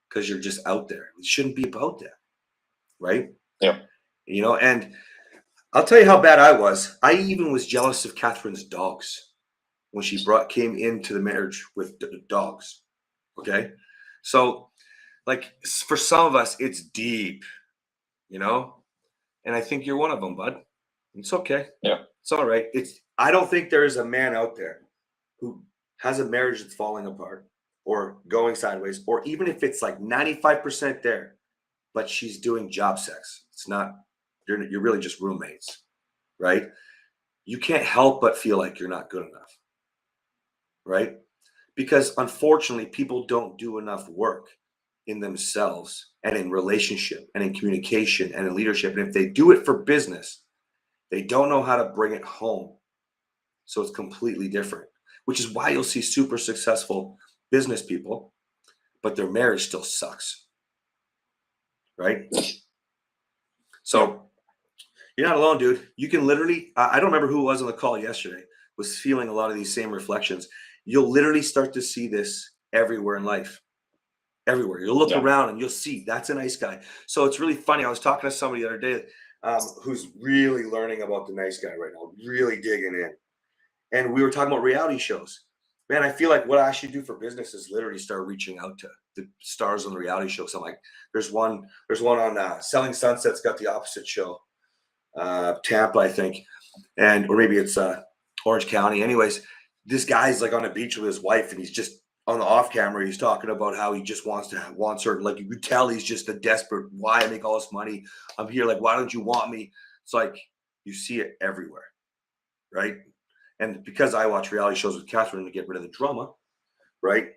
because you're just out there. It shouldn't be about that, right? Yeah. You know, and I'll tell you how bad I was. I even was jealous of Catherine's dogs when she came into the marriage with dogs. Okay, so like for some of us, it's deep, you know, and I think you're one of them, bud. It's okay. Yeah. It's all right. I don't think there is a man out there who has a marriage that's falling apart or going sideways, or even if it's like 95% there, but she's doing job sex. It's not, you're really just roommates, right? You can't help but feel like you're not good enough, right? Because unfortunately, people don't do enough work in themselves and in relationship and in communication and in leadership. And if they do it for business, they don't know how to bring it home. So it's completely different, which is why you'll see super successful business people, but their marriage still sucks. Right? So you're not alone, dude. You can literally, I don't remember who was on the call yesterday, was feeling a lot of these same reflections. You'll literally start to see this everywhere in life. Everywhere. You'll look around and you'll see that's a nice guy. So it's really funny. I was talking to somebody the other day who's really learning about the nice guy right now, really digging in. And we were talking about reality shows. Man, I feel like what I should do for business is literally start reaching out to the stars on the reality shows. I'm like, there's one on Selling Sunset's got the opposite show, Tampa, I think, or maybe it's Orange County. Anyways, this guy's like on a beach with his wife, and he's just on the off camera. He's talking about how he just wants her. Like you could tell, he's just a desperate. Why I make all this money? I'm here. Like, why don't you want me? It's like you see it everywhere, right? And because I watch reality shows with Catherine to get rid of the drama, right?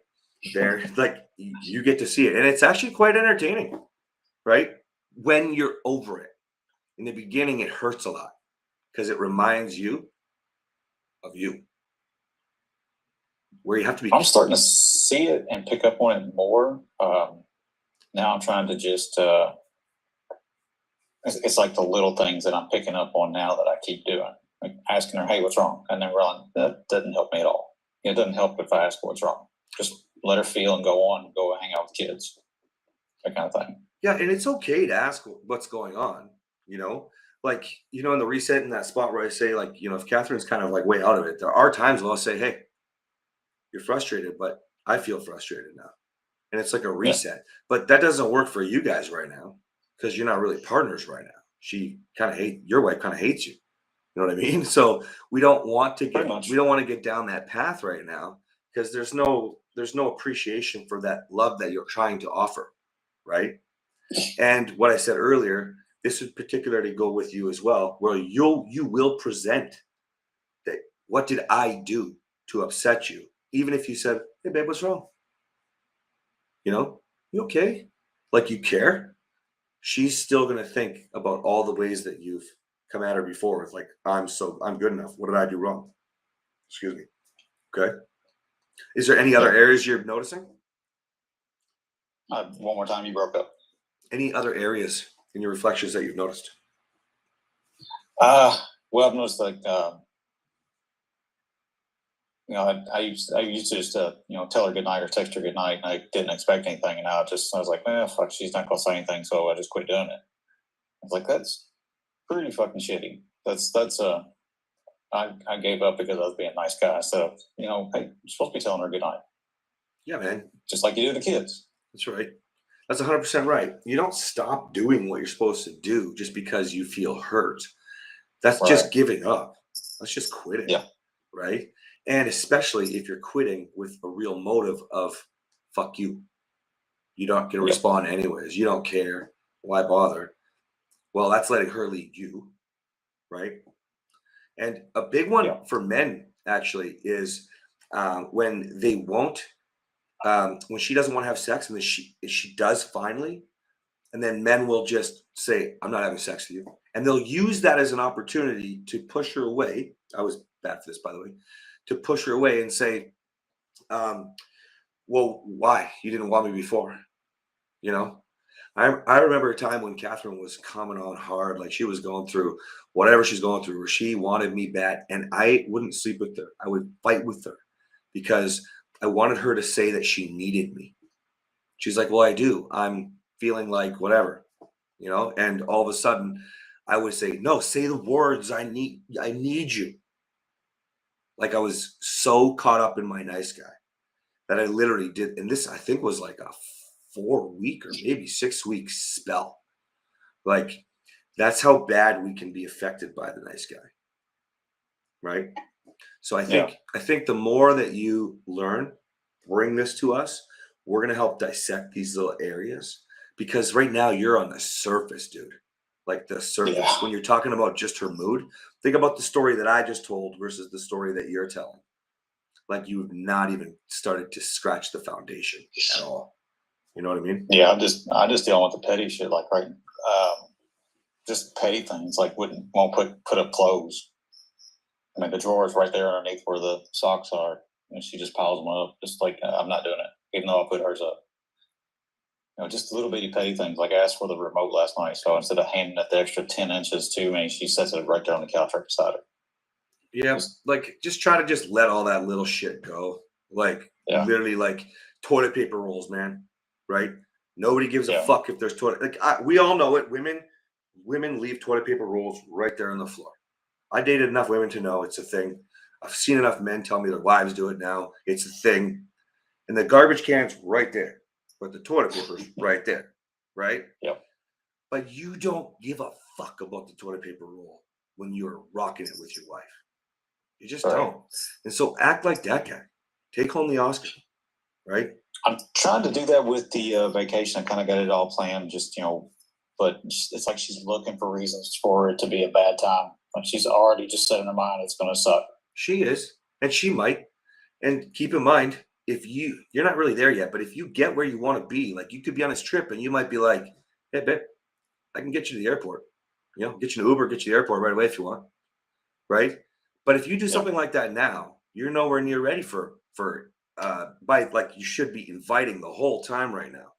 There, like you get to see it, and it's actually quite entertaining, right? When you're over it. In the beginning, it hurts a lot because it reminds you of you, where you have to be. I'm starting to see it and pick up on it more. Now I'm trying to just, it's like the little things that I'm picking up on now that I keep doing. Like asking her, hey, what's wrong? And then realizing that doesn't help me at all. It doesn't help if I ask her what's wrong. Just let her feel and go on and go hang out with kids. That kind of thing. Yeah, and it's okay to ask what's going on, you know? Like, you know, in the reset, in that spot where I say, like, you know, if Catherine's kind of like way out of it, there are times where I'll say, hey, you're frustrated, but I feel frustrated now. And it's like a reset. Yeah. But that doesn't work for you guys right now because you're not really partners right now. Your wife kind of hates you. You know what I mean? So we don't want to get down that path right now because there's no appreciation for that love that you're trying to offer, right? And what I said earlier, this would particularly go with you as well, where you will present that what did I do to upset you? Even if you said, hey babe, what's wrong? You know, you okay? Like you care. She's still gonna think about all the ways that you've come at her before with like, I'm good enough. What did I do wrong? Excuse me. Okay. Is there any other areas you're noticing? One more time, you broke up. Any other areas in your reflections that you've noticed? Well, I've noticed like, you know, I used to just, you know, tell her good night or text her good night, and I didn't expect anything. And now I was like, fuck, she's not gonna say anything, so I just quit doing it. I was like, that's pretty fucking shitty. I gave up because I was being a nice guy. So, you know, hey, you're supposed to be telling her good night. Yeah, man. Just like you do the kids. That's right. That's 100% right. You don't stop doing what you're supposed to do just because you feel hurt. That's just giving up. That's just quitting. Yeah. Right. And especially if you're quitting with a real motive of fuck you. You're not going to respond anyways. You don't care. Why bother? Well, that's letting her lead you. Right. And a big one Yeah. for men actually is when they won't, when she doesn't want to have sex, and then she does finally, and then men will just say, "I'm not having sex with you," and they'll use that as an opportunity to push her away. I was bad for this, by the way, to push her away and say, "Well, why? You didn't want me before," you know. I remember a time when Catherine was coming on hard, like she was going through whatever she's going through, where she wanted me bad, and I wouldn't sleep with her. I would fight with her because I wanted her to say that she needed me. She's like, "Well, I do. I'm feeling like whatever," you know. And all of a sudden, I would say, "No, say the words. I need you." Like I was so caught up in my nice guy that I literally did. And this, I think, was like a 4 week or maybe 6 week spell. Like that's how bad we can be affected by the nice guy, right? So I think the more that you learn, bring this to us, we're gonna help dissect these little areas because right now you're on the surface, dude. Like the surface. Yeah. When you're talking about just her mood, think about the story that I just told versus the story that you're telling. Like you've not even started to scratch the foundation at all. You know what I mean? Yeah, I just dealing with the petty shit, like just petty things, like won't put up clothes. I mean, the drawer is right there underneath where the socks are, and she just piles them up. Just like I'm not doing it, even though I put hers up. You know, just little bitty petty things. Like I asked for the remote last night, so instead of handing it the extra 10 inches to me, she sets it right there on the couch right beside her. Yeah, like just try to just let all that little shit go. Like Yeah. literally, like toilet paper rolls, man. Right? Nobody gives a Yeah. fuck if there's toilet. Like we all know it. Women leave toilet paper rolls right there on the floor. I dated enough women to know it's a thing. I've seen enough men tell me their wives do it now. It's a thing. And the garbage can's right there, but the toilet paper's right there, right? Yep. But you don't give a fuck about the toilet paper roll when you're rocking it with your wife. You just Right. don't. And so act like that guy. Take home the Oscar, right? I'm trying to do that with the vacation. I kind of got it all planned, just but it's like she's looking for reasons for it to be a bad time. Like she's already just set in her mind it's going to suck. She is, and she might. And keep in mind, if you're not really there yet, but if you get where you want to be, like you could be on this trip and you might be like, "Hey, babe, I can get you to the airport. Get you an Uber, get you to the airport right away if you want." Right? But if you do something like that now, you're nowhere near ready for by like you should be inviting the whole time right now,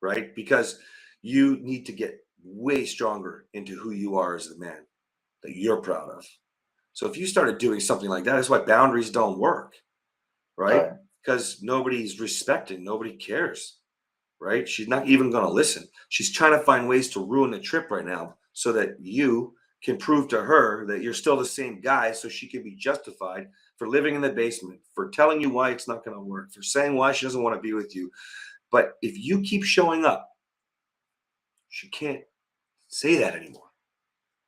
right? Because you need to get way stronger into who you are as the man that you're proud of. So if you started doing something like that, that's why boundaries don't work, right? Because nobody's respecting, nobody cares, right? She's not even going to listen. She's trying to find ways to ruin the trip right now so that you can prove to her that you're still the same guy so she can be justified for living in the basement, for telling you why it's not going to work, for saying why she doesn't want to be with you. But if you keep showing up, she can't say that anymore.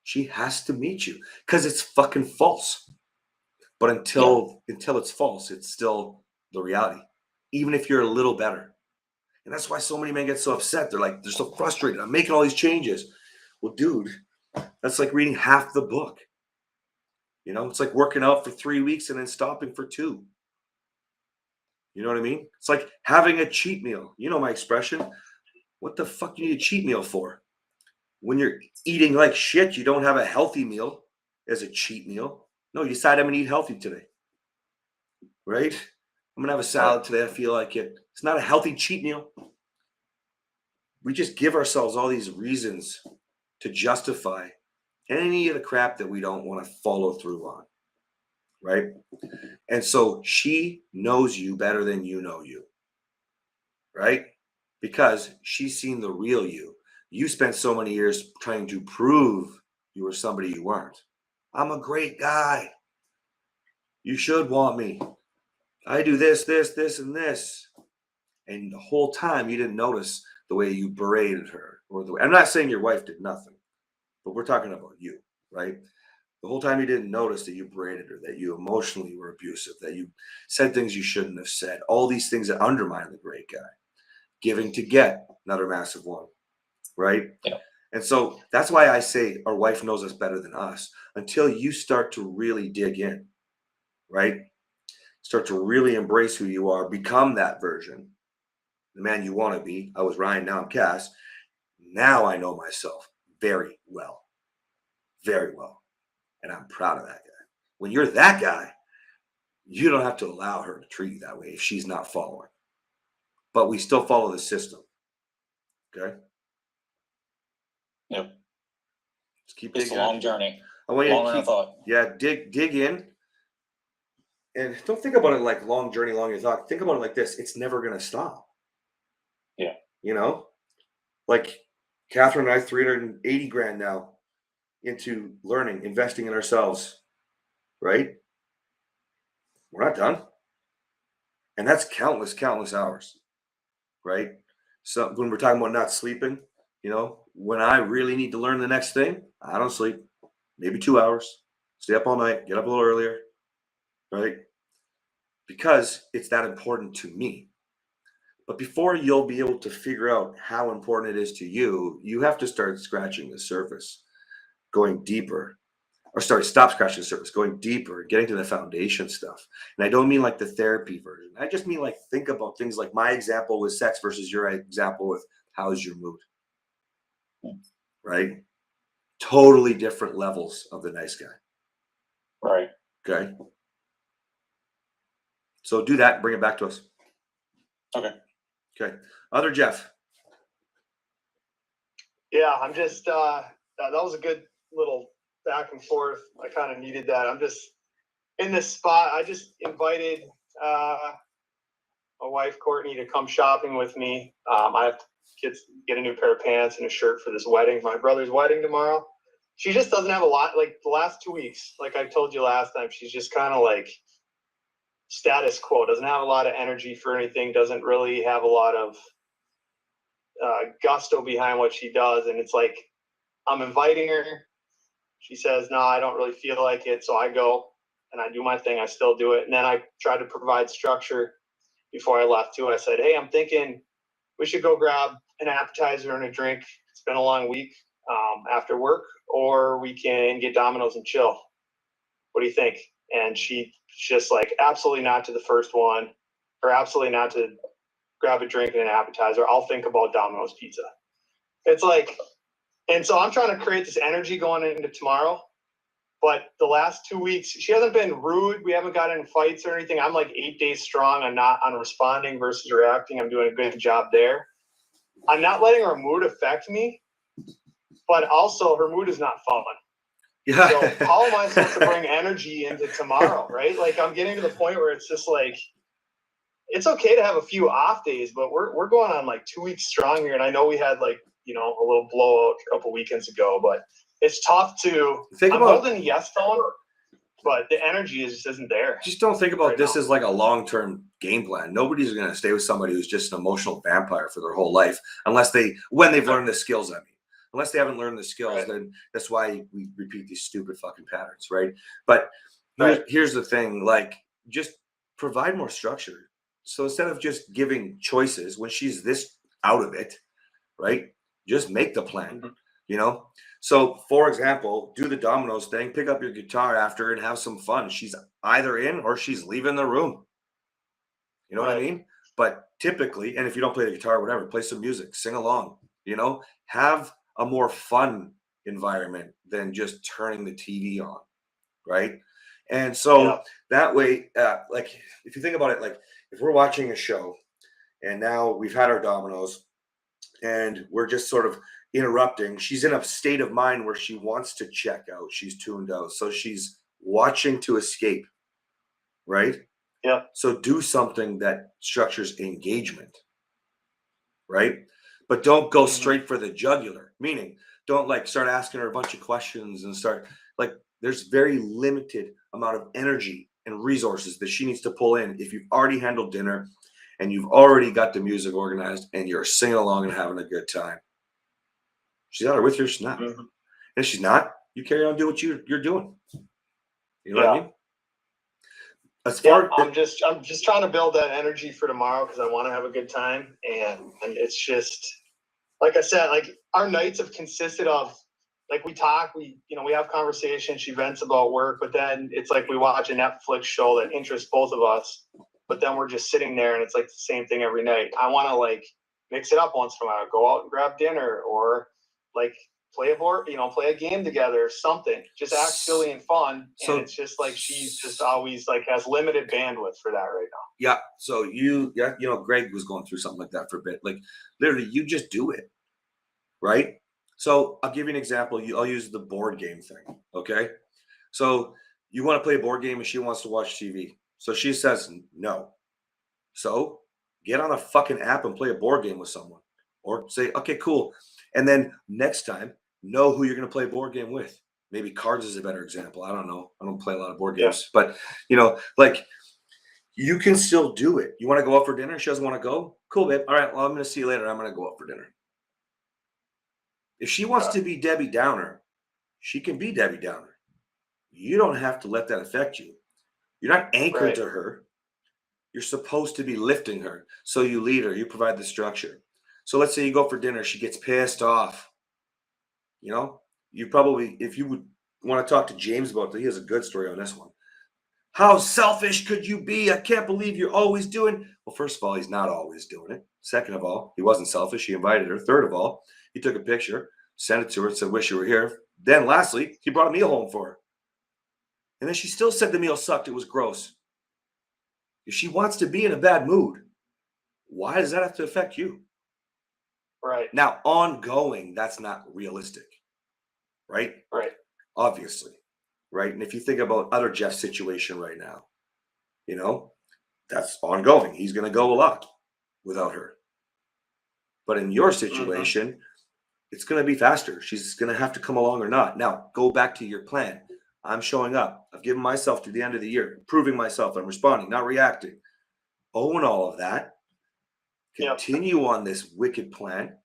She has to meet you because it's fucking false. But until it's false, it's still the reality, even if you're a little better. And that's why so many men get so upset. They're so frustrated. I'm making all these changes. Well, dude, that's like reading half the book. It's like working out for 3 weeks and then stopping for 2. You know what I mean? It's like having a cheat meal. You know my expression. What the fuck do you need a cheat meal for? When you're eating like shit, you don't have a healthy meal as a cheat meal. No, you decide I'm going to eat healthy today. Right? I'm going to have a salad today. I feel like it. It's not a healthy cheat meal. We just give ourselves all these reasons to justify any of the crap that we don't want to follow through on. Right? And so she knows you better than you know you. Right? Because she's seen the real you. You spent so many years trying to prove you were somebody you weren't. I'm a great guy. You should want me. I do this, this, this, and this. And the whole time you didn't notice the way you berated her. I'm not saying your wife did nothing, but we're talking about you, right? The whole time you didn't notice that you berated her, that you emotionally were abusive, that you said things you shouldn't have said. All these things that undermine the great guy. Giving to get, another massive one, right? Yeah. And so that's why I say our wife knows us better than us until you start to really dig in, right? Start to really embrace who you are, become that version, the man you want to be. I was Ryan, now I'm Cass. Now I know myself very well, very well. And I'm proud of that guy. When you're that guy, you don't have to allow her to treat you that way if she's not following. But we still follow the system. Okay? Yep. Just keep It's digging. a long journey. I want you Longer to than I keep, thought. yeah, dig in. And don't think about it like long journey, long your thought. Think about it like this. It's never gonna stop. Yeah. You know? Like Catherine and I, 380 grand now into learning, investing in ourselves, right? We're not done. And that's countless, countless hours, right? So when we're talking about not sleeping, when I really need to learn the next thing, I don't sleep. Maybe 2 hours. Stay up all night, get up a little earlier, right? Because it's that important to me. But before you'll be able to figure out how important it is to you, you have to start scratching the surface, going deeper. Or stop scratching the surface, going deeper, getting to the foundation stuff. And I don't mean like the therapy version. I just mean like think about things like my example with sex versus your example with how's your mood, right? Totally different levels of the nice guy. Right. Okay. So do that and bring it back to us. Okay. Okay. Other Jeff. Yeah, I'm just that was a good little back and forth. I kind of needed that. I'm just in this spot. I just invited my wife Courtney to come shopping with me. I have to get a new pair of pants and a shirt for this wedding, my brother's wedding tomorrow. She just doesn't have a lot. Like the last 2 weeks, like I told you last time, she's just kind of like status quo. Doesn't have a lot of energy for anything. Doesn't really have a lot of gusto behind what she does. And it's like I'm inviting her. She says, no, I don't really feel like it. So I go and I do my thing. I still do it. And then I try to provide structure before I left too. I said, hey, I'm thinking we should go grab an appetizer and a drink. It's been a long week after work, or we can get Domino's and chill. What do you think? And she's just like, absolutely not to the first one, or absolutely not to grab a drink and an appetizer. I'll think about Domino's pizza. It's like, and so I'm trying to create this energy going into tomorrow. But the last 2 weeks, she hasn't been rude. We haven't gotten in fights or anything. I'm like 8 days strong on responding versus reacting. I'm doing a good job there. I'm not letting her mood affect me, but also her mood is not fun. Yeah. So how am I supposed to bring energy into tomorrow, right? Like I'm getting to the point where it's just like, it's okay to have a few off days, but we're going on like 2 weeks strong here. And I know we had like, a little blowout a couple weekends ago, but it's tough to Think I'm about holding yes tone, but the energy just isn't there. Just don't think about right this now. as like a long-term game plan. Nobody's going to stay with somebody who's just an emotional vampire for their whole life when they've learned the skills. Unless they haven't learned the skills, Right. then that's why we repeat these stupid fucking patterns, right? But Right. here's the thing, like just provide more structure. So instead of just giving choices when she's this out of it, right? Just make the plan, So, for example, do the Domino's thing, pick up your guitar after and have some fun. She's either in or she's leaving the room. You know what I Right. mean? But typically, and if you don't play the guitar, whatever, play some music, sing along, have a more fun environment than just turning the TV on, right? And so Yeah. that way, like if you think about it, like if we're watching a show and now we've had our Domino's, and we're just sort of interrupting. She's in a state of mind where she wants to check out. She's tuned out. So she's watching to escape, right? Yeah. So do something that structures engagement, right? But don't go straight for the jugular, meaning don't like start asking her a bunch of questions and start like there's very limited amount of energy and resources that she needs to pull in if you've already handled dinner and you've already got the music organized and you're singing along and having a good time. She's either with you or she's not. And if she's not, you carry on, do what you're doing. You know what I mean? As far I'm just trying to build that energy for tomorrow because I want to have a good time, and it's just like I said, like our nights have consisted of like we talk, we have conversation, she vents about work, but then it's like we watch a Netflix show that interests both of us, but then we're just sitting there and it's like the same thing every night. I want to like mix it up once in a while, go out and grab dinner or like play a game together or something. Just act silly and fun. So and it's just like she's just always like has limited bandwidth for that right now. Yeah. So Greg was going through something like that for a bit. Like literally, you just do it, right? So I'll give you an example. I'll use the board game thing. Okay. So you want to play a board game and she wants to watch TV. So she says no. So get on a fucking app and play a board game with someone, or say, okay, cool. And then next time, know who you're going to play a board game with. Maybe cards is a better example. I don't know. I don't play a lot of board games, but like you can still do it. You want to go out for dinner? She doesn't want to go? Cool, babe. All right. Well, I'm going to see you later. I'm going to go out for dinner. If she wants to be Debbie Downer, she can be Debbie Downer. You don't have to let that affect you. You're not anchored to her. You're supposed to be lifting her. So you lead her. You provide the structure. So let's say you go for dinner. She gets pissed off. You probably, if you would want to talk to James about that, he has a good story on this one. How selfish could you be? I can't believe you're always doing. Well, first of all, he's not always doing it. Second of all, he wasn't selfish. He invited her. Third of all, he took a picture, sent it to her, and said, wish you were here. Then lastly, he brought a meal home for her. And then she still said the meal sucked. It was gross. If she wants to be in a bad mood, why does that have to affect you? Right. Now, ongoing, that's not realistic. Right? Right. Obviously. Right. And if you think about other Jeff's situation right now, that's ongoing. He's going to go a lot without her. But in your situation, it's going to be faster. She's going to have to come along or not. Now, go back to your plan. I'm showing up. I've given myself to the end of the year, proving myself. I'm responding, not reacting. Own all of that. Continue on this wicked plan.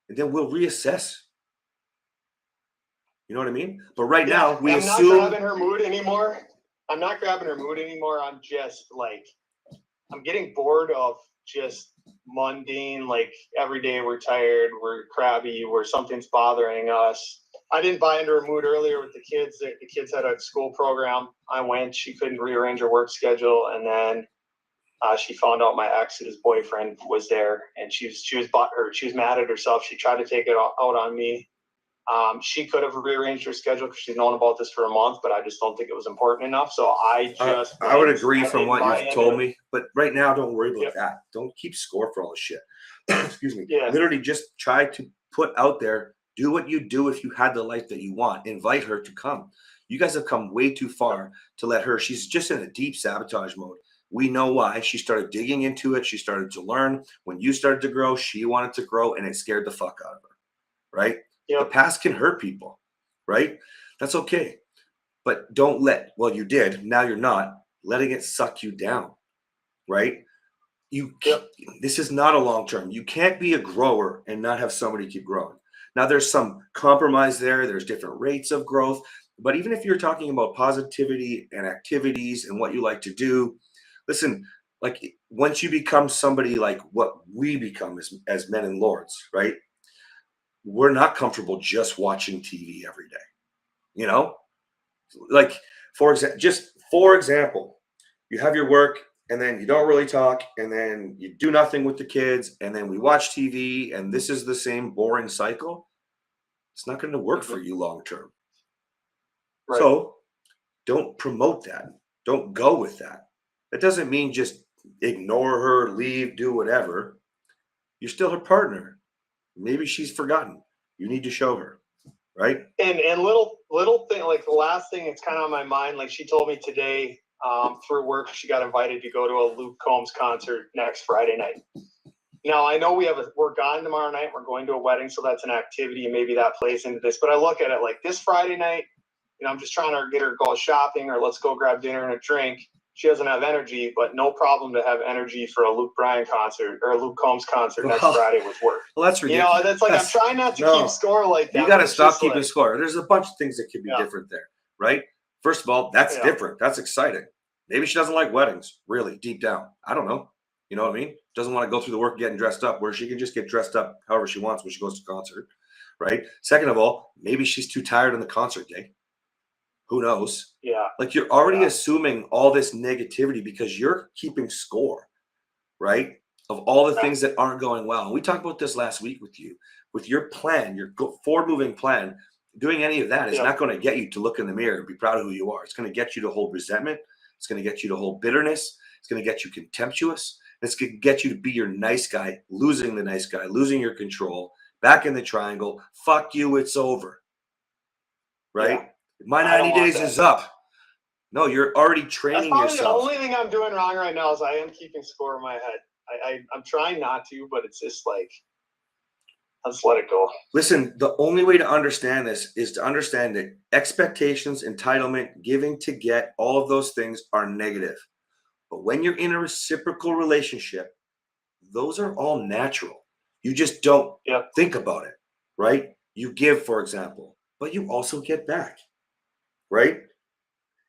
And then we'll reassess. You know what I mean? But right now, we assume. I'm not grabbing her mood anymore. I'm just like, I'm getting bored of just mundane, like every day we're tired, we're crabby, where something's bothering us. I didn't buy into her mood earlier with the kids. The kids had a school program. I went. She couldn't rearrange her work schedule, and then she found out my ex's boyfriend was there, and she was butthurt. She was mad at herself. She tried to take it out on me. She could have rearranged her schedule because she's known about this for a month, but I just don't think it was important enough. So I would agree from what you've told me, but right now, don't worry about that. Don't keep score for all this shit. Excuse me. Yeah. Literally just try to put out there, do what you do if you had the life that you want. Invite her to come. You guys have come way too far to let her. She's just in a deep sabotage mode. We know why. She started digging into it. She started to learn. When you started to grow, she wanted to grow, and it scared the fuck out of her. Right? The past can hurt people, right? That's okay. But don't you did. Now you're not letting it suck you down, right? This is not a long term. You can't be a grower and not have somebody keep growing. Now there's some compromise there. There's different rates of growth. But even if you're talking about positivity and activities and what you like to do, listen, like once you become somebody like what we become as men and lords, right? We're not comfortable just watching TV every day, like for example, you have your work and then you don't really talk and then you do nothing with the kids and then we watch TV and this is the same boring cycle. It's not going to work for you long term. Right. So don't promote that. Don't go with that. That doesn't mean just ignore her, leave, do whatever. You're still her partner. Maybe she's forgotten. You need to show her, right? And little thing, like the last thing it's kind of on my mind, like she told me today through work, she got invited to go to a Luke Combs concert next Friday night. Now I know we're gone tomorrow night. We're going to a wedding, so that's an activity, and maybe that plays into this. But I look at it like this Friday night, I'm just trying to get her to go shopping or let's go grab dinner and a drink. She doesn't have energy, but no problem to have energy for a Luke Bryan concert or a Luke Combs concert next Friday with work. Well, that's ridiculous. That's like I'm trying not to keep score like that. You got to stop keeping score. There's a bunch of things that could be different there, right? First of all, that's different. That's exciting. Maybe she doesn't like weddings, really, deep down. I don't know. You know what I mean? Doesn't want to go through the work of getting dressed up, where she can just get dressed up however she wants when she goes to concert, right? Second of all, maybe she's too tired on the concert day. Who knows? Yeah. Like, you're already assuming all this negativity because you're keeping score, right? Of all the things that aren't going well. And we talked about this last week with you, with your plan, your forward moving plan. Doing any of that is not going to get you to look in the mirror and be proud of who you are. It's going to get you to hold resentment. It's going to get you to hold bitterness. It's going to get you contemptuous. It's going to get you to be your nice guy, losing the nice guy, losing your control, back in the triangle. Fuck you, it's over. Right? Yeah. My I don't 90 want days that. is up. No, you're already That's training probably yourself. the only thing I'm doing wrong right now is I am keeping score in my head. I'm trying not to, but it's just like, I'll just let it go. Listen, the only way to understand this is to understand that expectations, entitlement, giving to get, all of those things are negative. But when you're in a reciprocal relationship, those are all natural. You just don't think about it, right? You give, for example, but you also get back, right?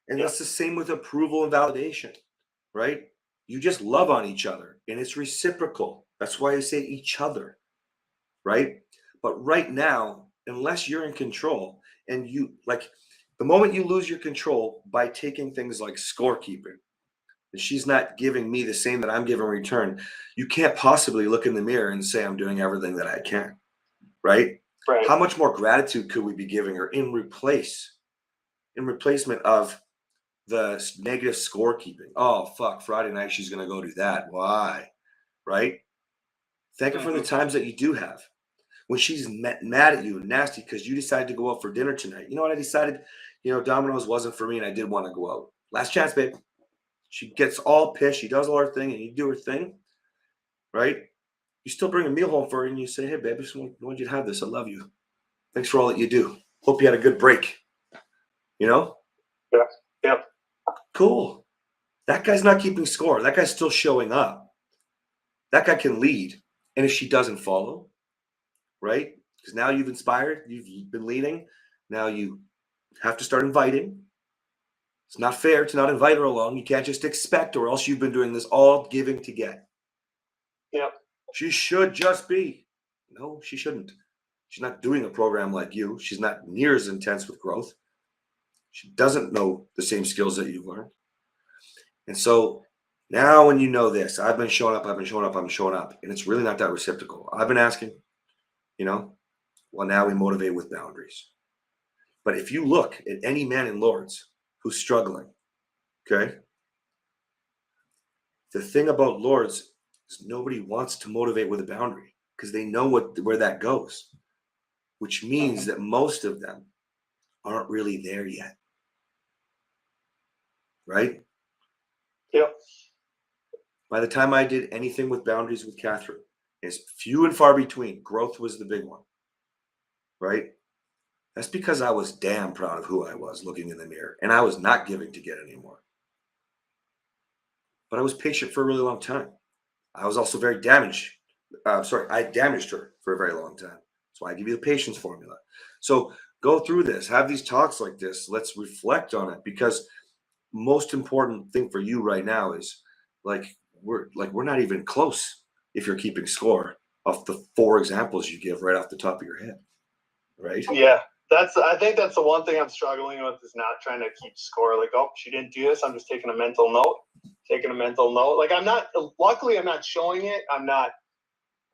And that's the same with approval and validation, right? You just love on each other and it's reciprocal. That's why I say each other, right? But right now, unless you're in control and you like the moment you lose your control by taking things like scorekeeping, and she's not giving me the same that I'm giving in return, you can't possibly look in the mirror and say I'm doing everything that I can, right? Right. How much more gratitude could we be giving her in replacement of the negative scorekeeping? Oh, fuck, Friday night she's going to go do that. Why? Right? Thank her for the times that you do have. When she's mad at you and nasty because you decided to go out for dinner tonight. You know what I decided? Domino's wasn't for me and I did want to go out. Last chance, babe. She gets all pissed. She does all her thing and you do her thing, right? You still bring a meal home for her and you say, hey, babe, I just wanted you to have this. I love you. Thanks for all that you do. Hope you had a good break. Yeah. Yep. Cool. That guy's not keeping score. That guy's still showing up. That guy can lead. And if she doesn't follow, right? Because now you've inspired, you've been leading. Now you have to start inviting. It's not fair to not invite her along. You can't just expect, or else you've been doing this all giving to get. Yep. She should just be. No, she shouldn't. She's not doing a program like you. She's not near as intense with growth. She doesn't know the same skills that you've learned. And so now when you know this, I've been showing up, and it's really not that reciprocal. I've been asking, well, now we motivate with boundaries. But if you look at any man in Lords who's struggling, okay, the thing about Lords is nobody wants to motivate with a boundary because they know where that goes, which means that most of them aren't really there yet, right? Yep. By the time I did anything with boundaries with Catherine, it's few and far between. Growth was the big one, right? That's because I was damn proud of who I was looking in the mirror, and I was not giving to get anymore. But I was patient for a really long time. I was also very damaged. I damaged her for a very long time. That's why I give you the patience formula. So go through this, have these talks like this. Let's reflect on it, because most important thing for you right now is we're not even close if you're keeping score of the 4 examples you give right off the top of your head, right? Yeah. I think that's the one thing I'm struggling with, is not trying to keep score. Like, oh, she didn't do this. I'm just taking a mental note. Like, luckily I'm not showing it. I'm not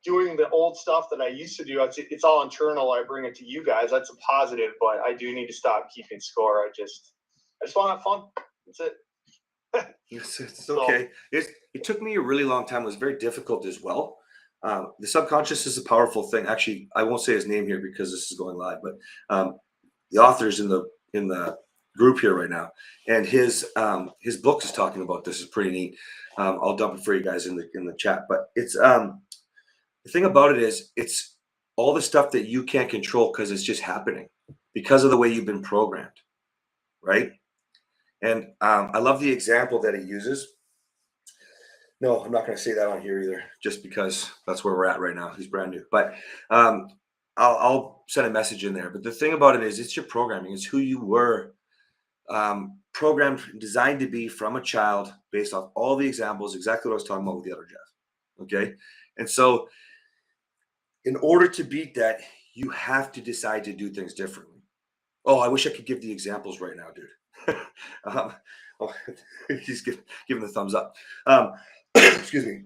doing the old stuff that I used to do. It's all internal. I bring it to you guys. That's a positive, but I do need to stop keeping score. I just want to have fun. That's it. It's okay. It took me a really long time. It was very difficult as well. The subconscious is a powerful thing. Actually, I won't say his name here because this is going live, but the author's in the group here right now, and his book is talking about this. Is pretty neat. I'll dump it for you guys in the chat. But it's the thing about it is it's all the stuff that you can't control because it's just happening because of the way you've been programmed, right? And I love the example that he uses. No, I'm not going to say that on here either, just because that's where we're at right now. He's brand new, but I'll send a message in there. But the thing about it is, it's your programming. It's who you were programmed, designed to be from a child, based off all the examples. Exactly what I was talking about with the other Jeff. Okay. And so in order to beat that, you have to decide to do things differently. Oh, I wish I could give the examples right now, dude. Oh, he's giving the thumbs up. Excuse me.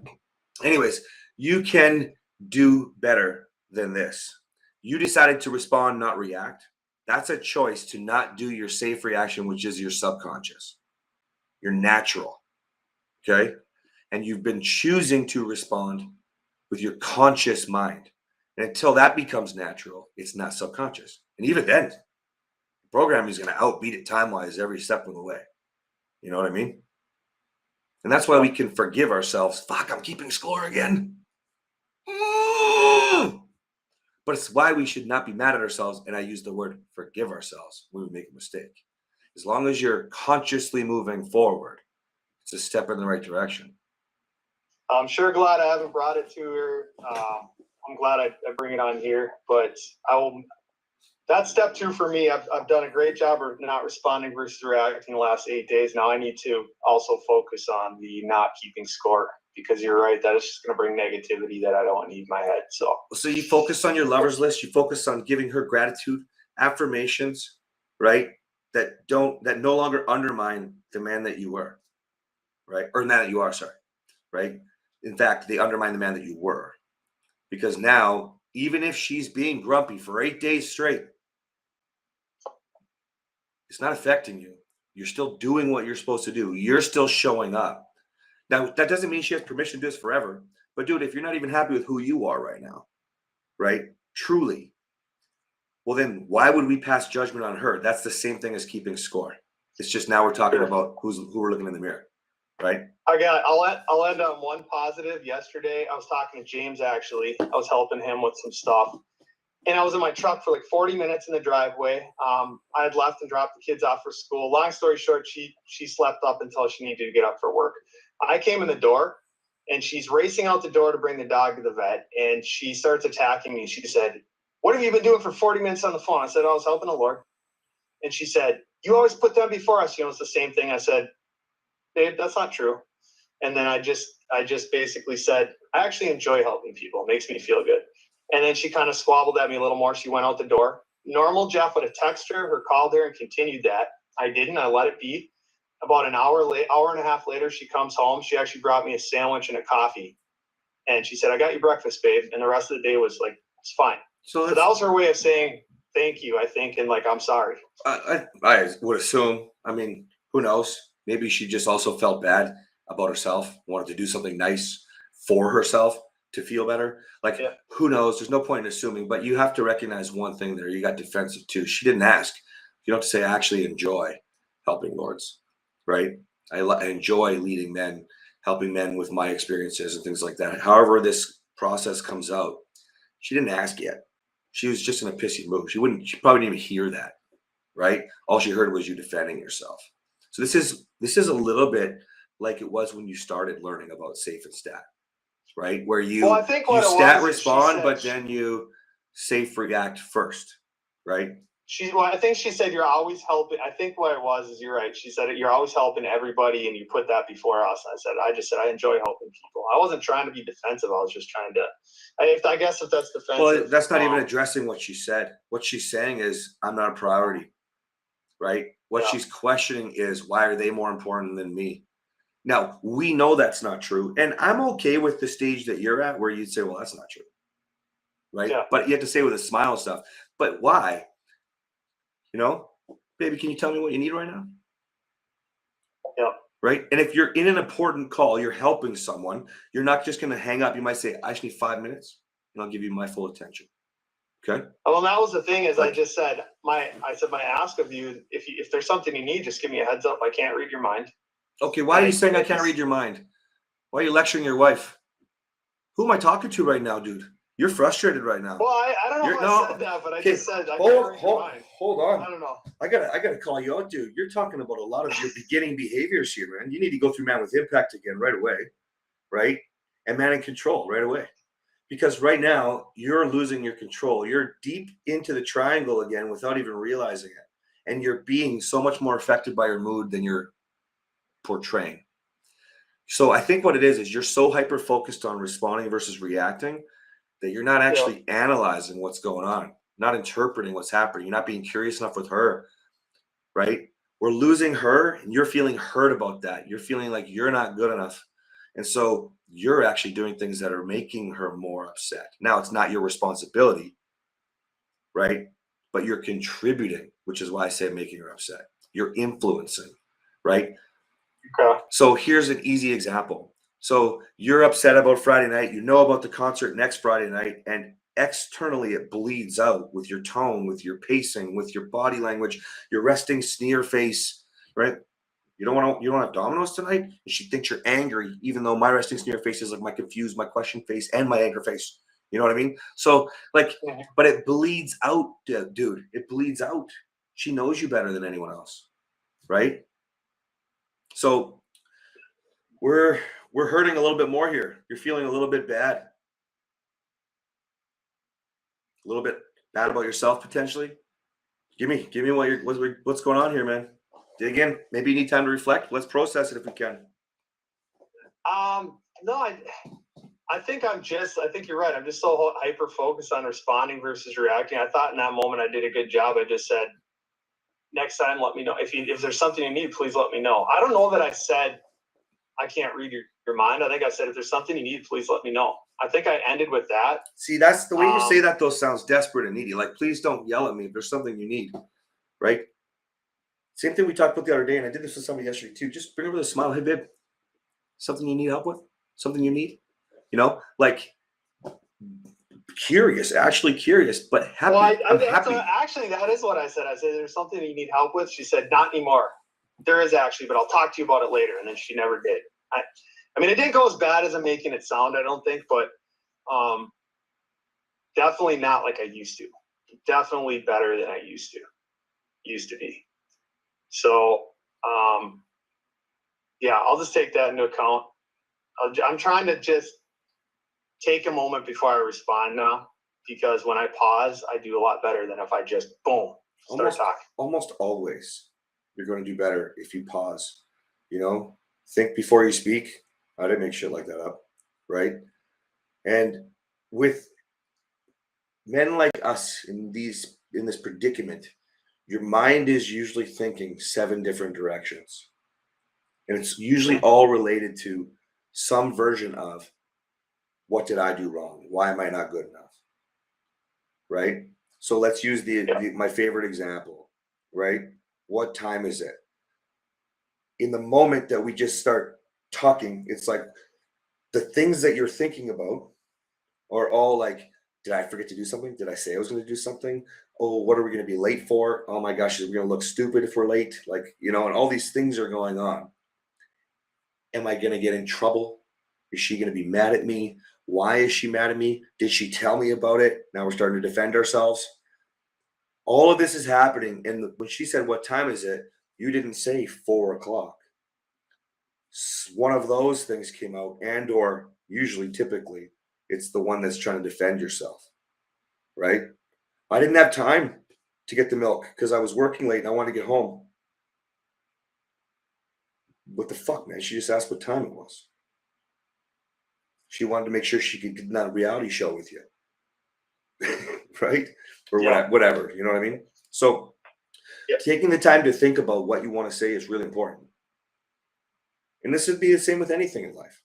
Anyways, you can do better than this. You decided to respond, not react. That's a choice to not do your safe reaction, which is your subconscious, your natural. Okay. And you've been choosing to respond with your conscious mind. And until that becomes natural, it's not subconscious. And even then, programming is going to outbeat it time-wise every step of the way. You know what I mean? And that's why we can forgive ourselves. Fuck, I'm keeping score again. But it's why we should not be mad at ourselves. And I use the word forgive ourselves when we make a mistake. As long as you're consciously moving forward, it's a step in the right direction. I'm sure glad I haven't brought it to her. I'm glad I bring it on here, but I will. That's step 2 for me. I've done a great job of not responding versus reacting the last 8 days. Now I need to also focus on the not keeping score, because you're right. That is just going to bring negativity that I don't need in my head. So you focus on your lovers list. You focus on giving her gratitude, affirmations, right? That no longer undermine the man that you were, right? Or that you are, sorry, right? In fact, they undermine the man that you were, because now, even if she's being grumpy for 8 days straight, it's not affecting you. You're still doing what you're supposed to do. You're still showing up. Now, that doesn't mean she has permission to do this forever. But dude, if you're not even happy with who you are right now, right? Truly. Well, then why would we pass judgment on her? That's the same thing as keeping score. It's just now we're talking about who we're looking in the mirror, right? I'll end on one positive. Yesterday, I was talking to James, actually. I was helping him with some stuff. And I was in my truck for like 40 minutes in the driveway. I had left and dropped the kids off for school. Long story short, she slept up until she needed to get up for work. I came in the door, and she's racing out the door to bring the dog to the vet. And she starts attacking me. She said, "What have you been doing for 40 minutes on the phone?" I said, "I was helping the Lord." And she said, "You always put them before us." It's the same thing. I said, "Babe, that's not true." And then I just basically said, "I actually enjoy helping people. It makes me feel good." And then she kind of squabbled at me a little more. She went out the door. Normal Jeff would have texted her or called her and continued that. I didn't. I let it be. About an hour and a half later, she comes home. She actually brought me a sandwich and a coffee. And she said, "I got you breakfast, babe." And the rest of the day was like, it's fine. So that was her way of saying thank you, I think, and like, I'm sorry. I would assume. I mean, who knows? Maybe she just also felt bad about herself, wanted to do something nice for herself to feel better. Like, yeah. Who knows? There's no point in assuming, but you have to recognize one thing there. You got defensive too. She didn't ask. You don't have to say, "I actually enjoy helping lords," right? I enjoy leading men, helping men with my experiences and things like that. However this process comes out, she didn't ask yet. She was just in a pissy mood. She probably didn't even hear that, right? All she heard was you defending yourself. So this is a little bit like it was when you started learning about safe and stat, right? Where you stat respond, but then you safe react first, right? I think she said, "You're always helping." I think what it was is, you're right. She said, "You're always helping everybody, and you put that before us." And I just said, "I enjoy helping people." I wasn't trying to be defensive. I was just trying to. I guess if that's defensive. Well, that's not even addressing what she said. What she's saying is, "I'm not a priority," right? What she's questioning is, why are they more important than me? Now, we know that's not true. And I'm okay with the stage that you're at where you'd say, well, that's not true. Right? Yeah. But you have to say with a smile and stuff. But why? Baby, can you tell me what you need right now? Yeah. Right? And if you're in an important call, you're helping someone, you're not just going to hang up. You might say, "I just need 5 minutes and I'll give you my full attention." Okay. Well, that was the thing, is I just said, my ask of you, if there's something you need, just give me a heads up. I can't read your mind. Okay. Why are you saying I can't read your mind? Why are you lecturing your wife? Who am I talking to right now, dude? You're frustrated right now. Well, I don't know if I said that, but I just said I can't read your mind. Hold on. I don't know. I gotta call you out, dude. You're talking about a lot of your beginning behaviors here, man. You need to go through Man with Impact again right away, right? And Man in Control right away. Because right now, you're losing your control. You're deep into the triangle again without even realizing it. And you're being so much more affected by your mood than you're portraying. So I think what it is you're so hyper focused on responding versus reacting that you're not actually analyzing what's going on, not interpreting what's happening. You're not being curious enough with her, right? We're losing her and you're feeling hurt about that. You're feeling like you're not good enough. And so you're actually doing things that are making her more upset. Now it's not your responsibility, right? But you're contributing, which is why I say making her upset. You're influencing, right? Okay. So here's an easy example. So you're upset about Friday night, you know about the concert next Friday night, and externally it bleeds out with your tone, with your pacing, with your body language, your resting sneer face, right? You don't have Domino's tonight? And she thinks you're angry, even though my resting sneer face is like my confused, my question face, and my anger face. You know what I mean? So like, but it bleeds out, dude. It bleeds out. She knows you better than anyone else, right? So we're hurting a little bit more here. You're feeling a little bit bad. A little bit bad about yourself potentially. Give me what's going on here, man. Dig in. Maybe you need time to reflect. Let's process it if we can. No, I think I think you're right. I'm just so hyper focused on responding versus reacting. I thought in that moment I did a good job. I just said, next time, let me know. If there's something you need, please let me know. I don't know that I said, I can't read your mind. I think I said, if there's something you need, please let me know. I think I ended with that. See, that's the way you say that, though, sounds desperate and needy. Like, please don't yell at me if there's something you need, right? Same thing we talked about the other day, and I did this with somebody yesterday too. Just bring over the smile. Hey, babe, something you need help with? Something you need? You know, like curious, actually curious, but happy. Well, I'm happy. Actually, that is what I said. I said, there's something you need help with. She said, not anymore. There is actually, but I'll talk to you about it later. And then she never did. I mean, it didn't go as bad as I'm making it sound, I don't think, but definitely not like I used to. Definitely better than I used to be. So, yeah, I'll just take that into account. I'm trying to just take a moment before I respond now, because when I pause, I do a lot better than if I just boom start talking. Almost always, you're going to do better if you pause. You know, think before you speak. I didn't make shit like that up, right? And with men like us in this predicament, your mind is usually thinking 7 different directions, and it's usually all related to some version of what did I do wrong? Why am I not good enough? Right? So let's use my favorite example, right? What time is it? In the moment that we just start talking, it's like the things that you're thinking about are all like, did I forget to do something? Did I say I was going to do something? Oh, what are we going to be late for? Oh my gosh, we're going to look stupid if we're late. Like, you know, and all these things are going on. Am I going to get in trouble? Is she going to be mad at me? Why is she mad at me? Did she tell me about it? Now we're starting to defend ourselves. All of this is happening. And when she said, what time is it? You didn't say 4 o'clock. One of those things came out, and or usually, typically, it's the one that's trying to defend yourself, right? I didn't have time to get the milk because I was working late and I wanted to get home. What the fuck, man? She just asked what time it was. She wanted to make sure she could get that reality show with you. Right? Or whatever. You know what I mean? So taking the time to think about what you want to say is really important. And this would be the same with anything in life.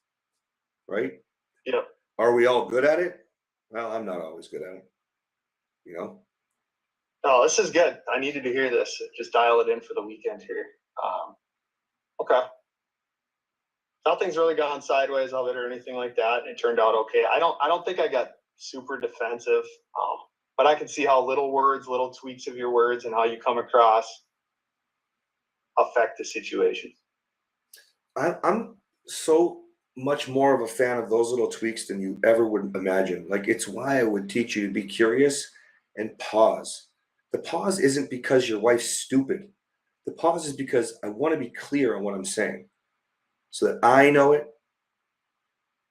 Right? Yeah. Are we all good at it? Well, I'm not always good at it. You know? Oh, this is good. I needed to hear this. Just dial it in for the weekend here. Okay. Nothing's really gone sideways of it or anything like that. It turned out okay. I don't think I got super defensive, but I can see how little tweaks of your words and how you come across affect the situation. I'm so much more of a fan of those little tweaks than you ever would imagine. Like, it's why I would teach you to be curious and pause. The pause isn't because your wife's stupid. The pause is because I want to be clear on what I'm saying so that I know it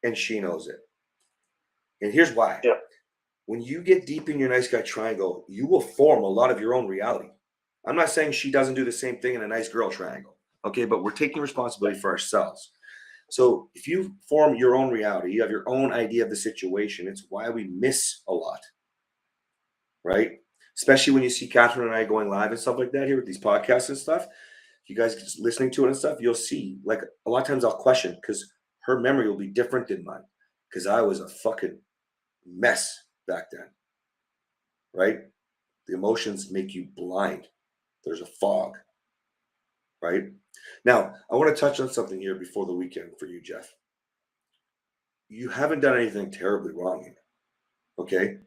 and she knows it. And here's why. Yeah. When you get deep in your nice guy triangle, you will form a lot of your own reality. I'm not saying she doesn't do the same thing in a nice girl triangle. Okay, but we're taking responsibility for ourselves. So if you form your own reality, you have your own idea of the situation. It's why we miss a lot, right? Especially when you see Catherine and I going live and stuff like that here with these podcasts and stuff. You guys just listening to it and stuff, you'll see, like, a lot of times I'll question because her memory will be different than mine because I was a fucking mess back then, right? The emotions make you blind. There's a fog, right? Now, I want to touch on something here before the weekend for you, Jeff. You haven't done anything terribly wrong here, okay?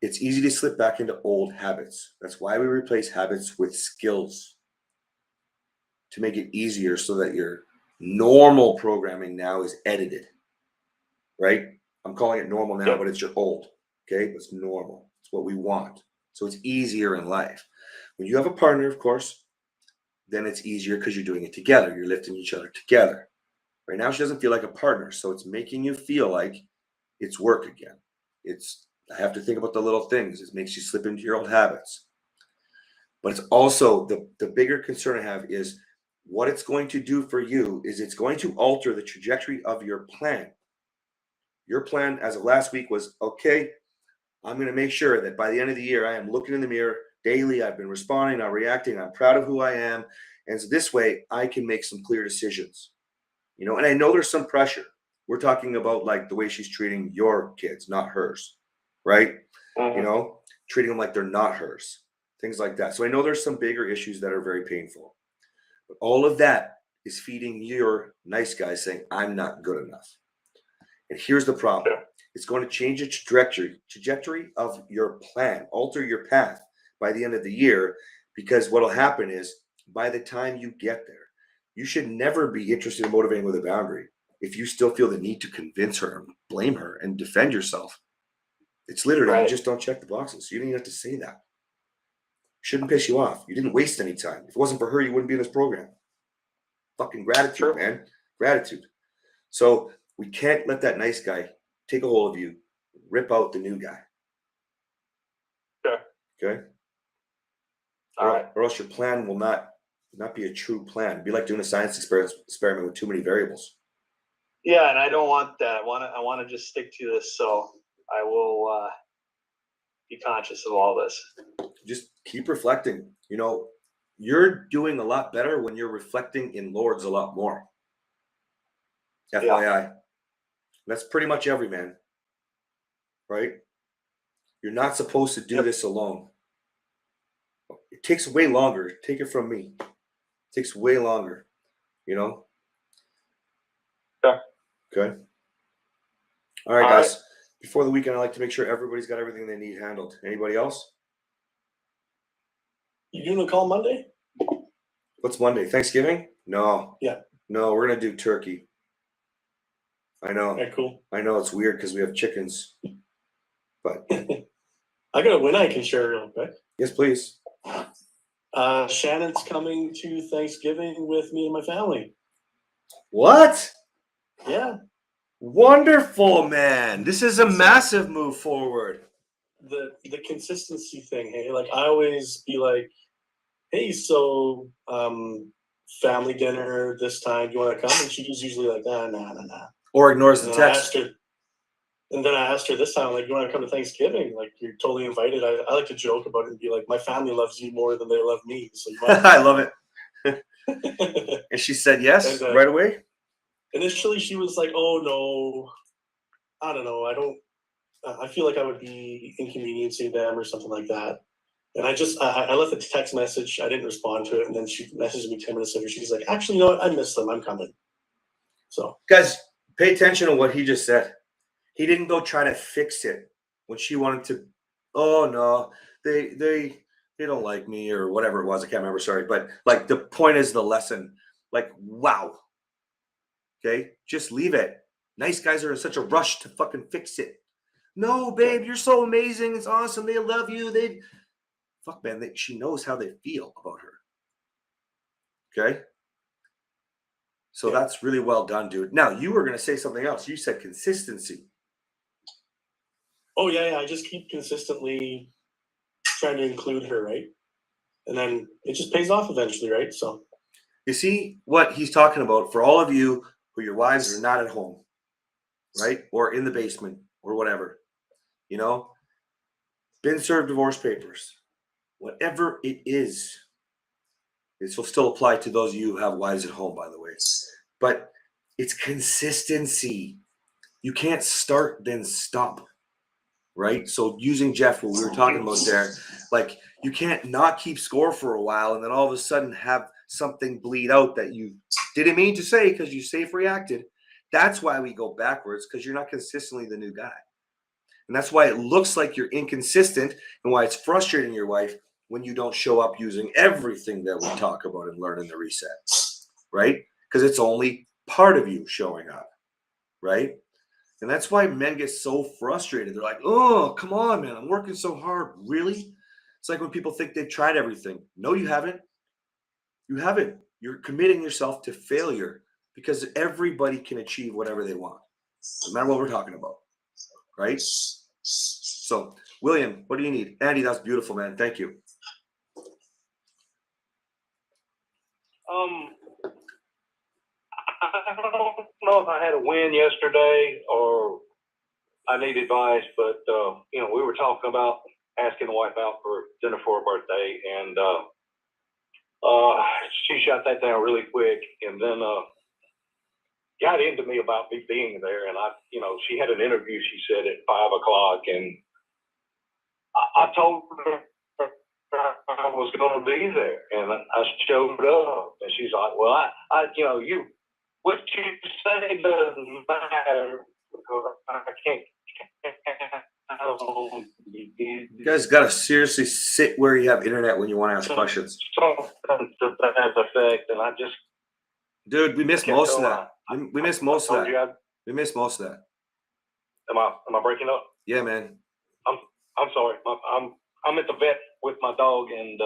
It's easy to slip back into old habits. That's why we replace habits with skills to make it easier so that your normal programming now is edited, right? I'm calling it normal now, but it's your old, okay? It's normal. It's what we want. So it's easier in life. When you have a partner, of course, then it's easier because you're doing it together. You're lifting each other together. Right now, she doesn't feel like a partner, so it's making you feel like it's work again. I have to think about the little things. It makes you slip into your old habits. But it's also the bigger concern I have is what it's going to do for you is it's going to alter the trajectory of your plan. Your plan as of last week was, okay, I'm going to make sure that by the end of the year, I am looking in the mirror daily. I've been responding, I'm reacting, I'm proud of who I am. And so this way I can make some clear decisions, and I know there's some pressure. We're talking about like the way she's treating your kids, not hers, right? Treating them like they're not hers, things like that. So I know there's some bigger issues that are very painful. But all of that is feeding your nice guy saying, I'm not good enough. And here's the problem. It's going to change the trajectory of your plan, alter your path by the end of the year, because what will happen is by the time you get there, you should never be interested in motivating with a boundary if you still feel the need to convince her, blame her, and defend yourself. It's literally, you just don't check the boxes. You don't even have to say that. Shouldn't piss you off. You didn't waste any time. If it wasn't for her, you wouldn't be in this program. Fucking gratitude, man. Gratitude. So we can't let that nice guy take a hold of you, rip out the new guy. Okay? All right. Or else your plan will not be a true plan. It'd be like doing a science experiment with too many variables. Yeah, and I don't want that. I want to just stick to this, so I will be conscious of all this. Just keep reflecting. You're doing a lot better when you're reflecting in Lords a lot more. FYI. Yeah. That's pretty much every man, right? You're not supposed to do this alone. It takes way longer. Take it from me. It takes way longer, Yeah. Okay. All right, guys. Before the weekend, I like to make sure everybody's got everything they need handled. Anybody else? You doing a call Monday? What's Monday? Thanksgiving? No. Yeah. No, we're gonna do turkey. I know. Okay, cool. I know it's weird because we have chickens, but I got a win I can share real quick. Yes, please. Shannon's coming to Thanksgiving with me and my family. What? Yeah. Wonderful, man. This is a massive move forward. The consistency thing, hey, like I always be like, hey, so family dinner this time, do you want to come? And she's usually like, nah. Or ignores the text. And then I asked her this time, like, you want to come to Thanksgiving? Like, you're totally invited. I like to joke about it and be like, my family loves you more than they love me. So you might I love it. And she said yes right away? Initially, she was like, oh, no, I don't know. I feel like I would be inconveniencing them or something like that. And I left a text message. I didn't respond to it. And then she messaged me 10 minutes later. She's like, actually, you know what? I miss them. I'm coming. So, guys, pay attention to what he just said. He didn't go try to fix it when she wanted to. Oh no, they don't like me or whatever it was. I can't remember. Sorry, but like the point is the lesson. Like, wow. Okay, just leave it. Nice guys are in such a rush to fucking fix it. No, babe, you're so amazing. It's awesome. They love you. Fuck, man. She knows how they feel about her. Okay. So that's really well done, dude. Now you were gonna say something else. You said consistency. Oh yeah. I just keep consistently trying to include her, right? And then it just pays off eventually, right? So you see what he's talking about for all of you who your wives are not at home, right? Or in the basement or whatever, you know, been served divorce papers, whatever it is. This will still apply to those of you who have wives at home, by the way. But it's consistency. You can't start, then stop, right? So using Jeff, what we were talking about there, like you can't not keep score for a while and then all of a sudden have something bleed out that you didn't mean to say because you safe reacted. That's why we go backwards, because you're not consistently the new guy. And that's why it looks like you're inconsistent and why it's frustrating your wife when you don't show up using everything that we talk about and learn in the reset, right? Because it's only part of you showing up, right? And that's why men get so frustrated. They're like, oh, come on, man, I'm working so hard. Really? It's like when people think they've tried everything. No, you haven't. You haven't. You're committing yourself to failure because everybody can achieve whatever they want, no matter what we're talking about, right? So, William, what do you need? Andy, that's beautiful, man. Thank you. I don't know if I had a win yesterday or I need advice, but you know, we were talking about asking the wife out for dinner for her birthday, and she shut that down really quick, and then got into me about me being there, and you know, she had an interview, she said, at 5 o'clock, and I told her I was going to be there, and I showed up, and she's like, well, you know, what you say doesn't matter because I can't. You guys got to seriously sit where you have internet when you want to ask questions. Something to that effect, and I just. Dude, we missed most of that. We missed most of that. We missed most of that. Am I breaking up? Yeah, man. I'm sorry. I'm at the vet with my dog, and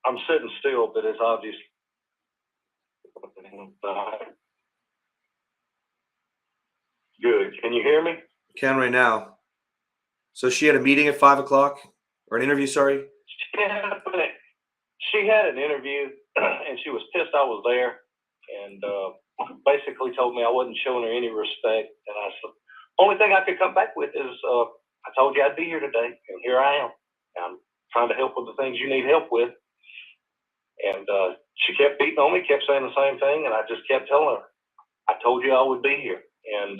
I'm sitting still, but it's obvious. Good. Can you hear me? Can right now. So she had a meeting at 5 o'clock, or an interview, sorry? She had an interview, and she was pissed I was there, and basically told me I wasn't showing her any respect. And I said, only thing I could come back with is, I told you I'd be here today, and here I am. I'm trying to help with the things you need help with. And she kept beating on me, kept saying the same thing, and I just kept telling her, I told you I would be here. And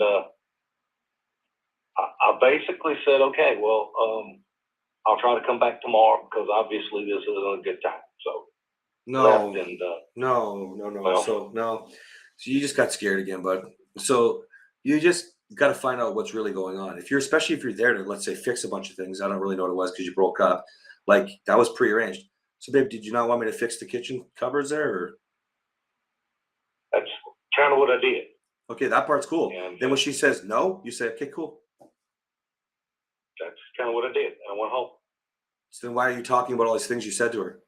I basically said, okay, well, I'll try to come back tomorrow because obviously this isn't a good time. So no, and, no. Well, So you just got scared again, bud. So you just got to find out what's really going on. Especially if you're there to, let's say, fix a bunch of things. I don't really know what it was because you broke up. Like that was prearranged. So, babe, did you not want me to fix the kitchen cupboards there? Or? That's kind of what I did. Okay, that part's cool. And then when she says no, you say, okay, cool. That's kind of what I did. And I went home. So then why are you talking about all these things you said to her?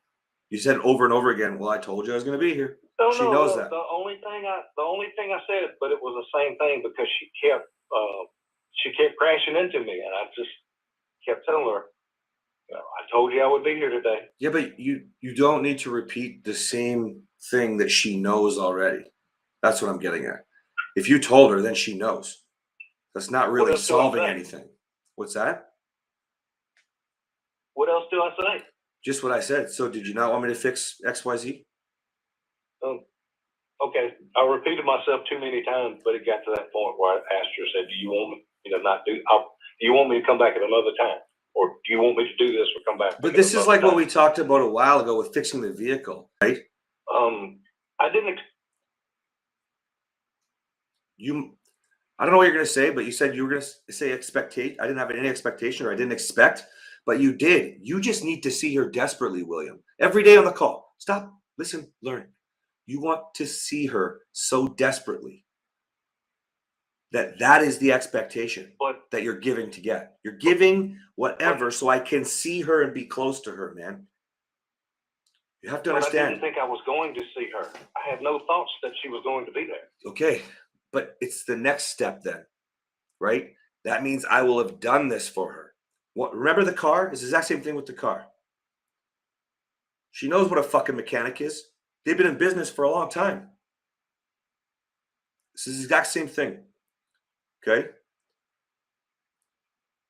You said over and over again, well, I told you I was going to be here. She knows that. The only thing I said, but it was the same thing because she kept crashing into me, and I just kept telling her, you know, I told you I would be here today. Yeah, but you don't need to repeat the same thing that she knows already. That's what I'm getting at. If you told her, then she knows. That's not really solving anything. What's that? What else do I say? Just what I said. So did you not want me to fix XYZ? Okay. I repeated myself too many times, but it got to that point where I asked her, said, do you want me to not do, do you want me to come back at another time? Or do you want me to do this or come back? But this is like what we talked about a while ago with fixing the vehicle, right? I didn't. I don't know what you're going to say, but you said you were going to say expectation. I didn't have any expectation, or I didn't expect, but you did. You just need to see her desperately, William. Every day on the call. Stop, listen, learn. You want to see her so desperately that is the expectation that you're giving to get. You're giving whatever so I can see her and be close to her, man. You have to understand. I didn't think I was going to see her. I had no thoughts that she was going to be there. Okay, but it's the next step then, right? That means I will have done this for her. Remember the car? It's the exact same thing with the car. She knows what a fucking mechanic is. They've been in business for a long time. This is the exact same thing. Okay.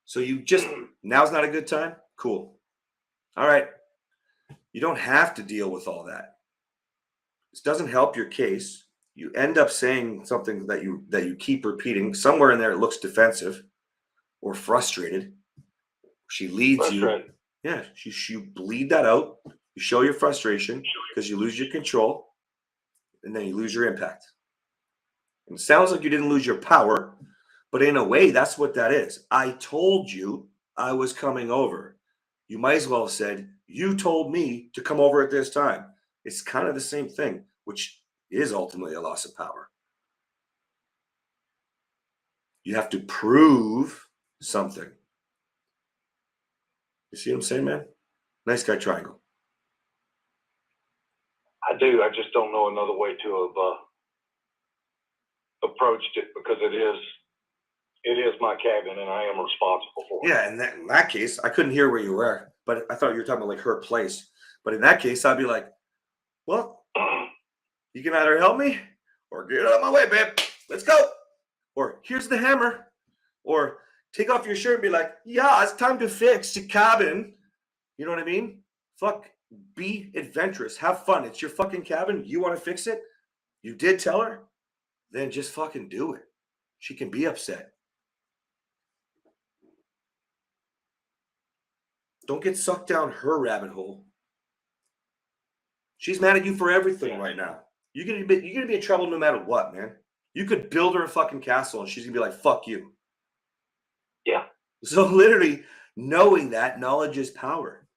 So you just, now's not a good time? Cool. All right. You don't have to deal with all that. This doesn't help your case. You end up saying something that you keep repeating. Somewhere in there it looks defensive or frustrated. She leads you. Yeah, you bleed that out. You show your frustration because you lose your control, and then you lose your impact. And it sounds like you didn't lose your power, but in a way, that's what that is. I told you I was coming over. You might as well have said, you told me to come over at this time. It's kind of the same thing, which is ultimately a loss of power. You have to prove something. You see what I'm saying, man? Nice guy triangle. I do. I just don't know another way to have approached it, because it is my cabin and I am responsible for it. Yeah, in that case, I couldn't hear where you were, but I thought you were talking about like her place. But in that case, I'd be like, well, you can either help me or get out of my way, babe. Let's go. Or here's the hammer. Or take off your shirt and be like, yeah, it's time to fix the cabin. You know what I mean? Fuck, be adventurous. Have fun. It's your fucking cabin. You want to fix it? You did tell her? Then just fucking do it. She can be upset. Don't get sucked down her rabbit hole. She's mad at you for everything right now. You're gonna be in trouble no matter what, man. You could build her a fucking castle and she's gonna be like, fuck you. Yeah. So literally knowing that knowledge is power.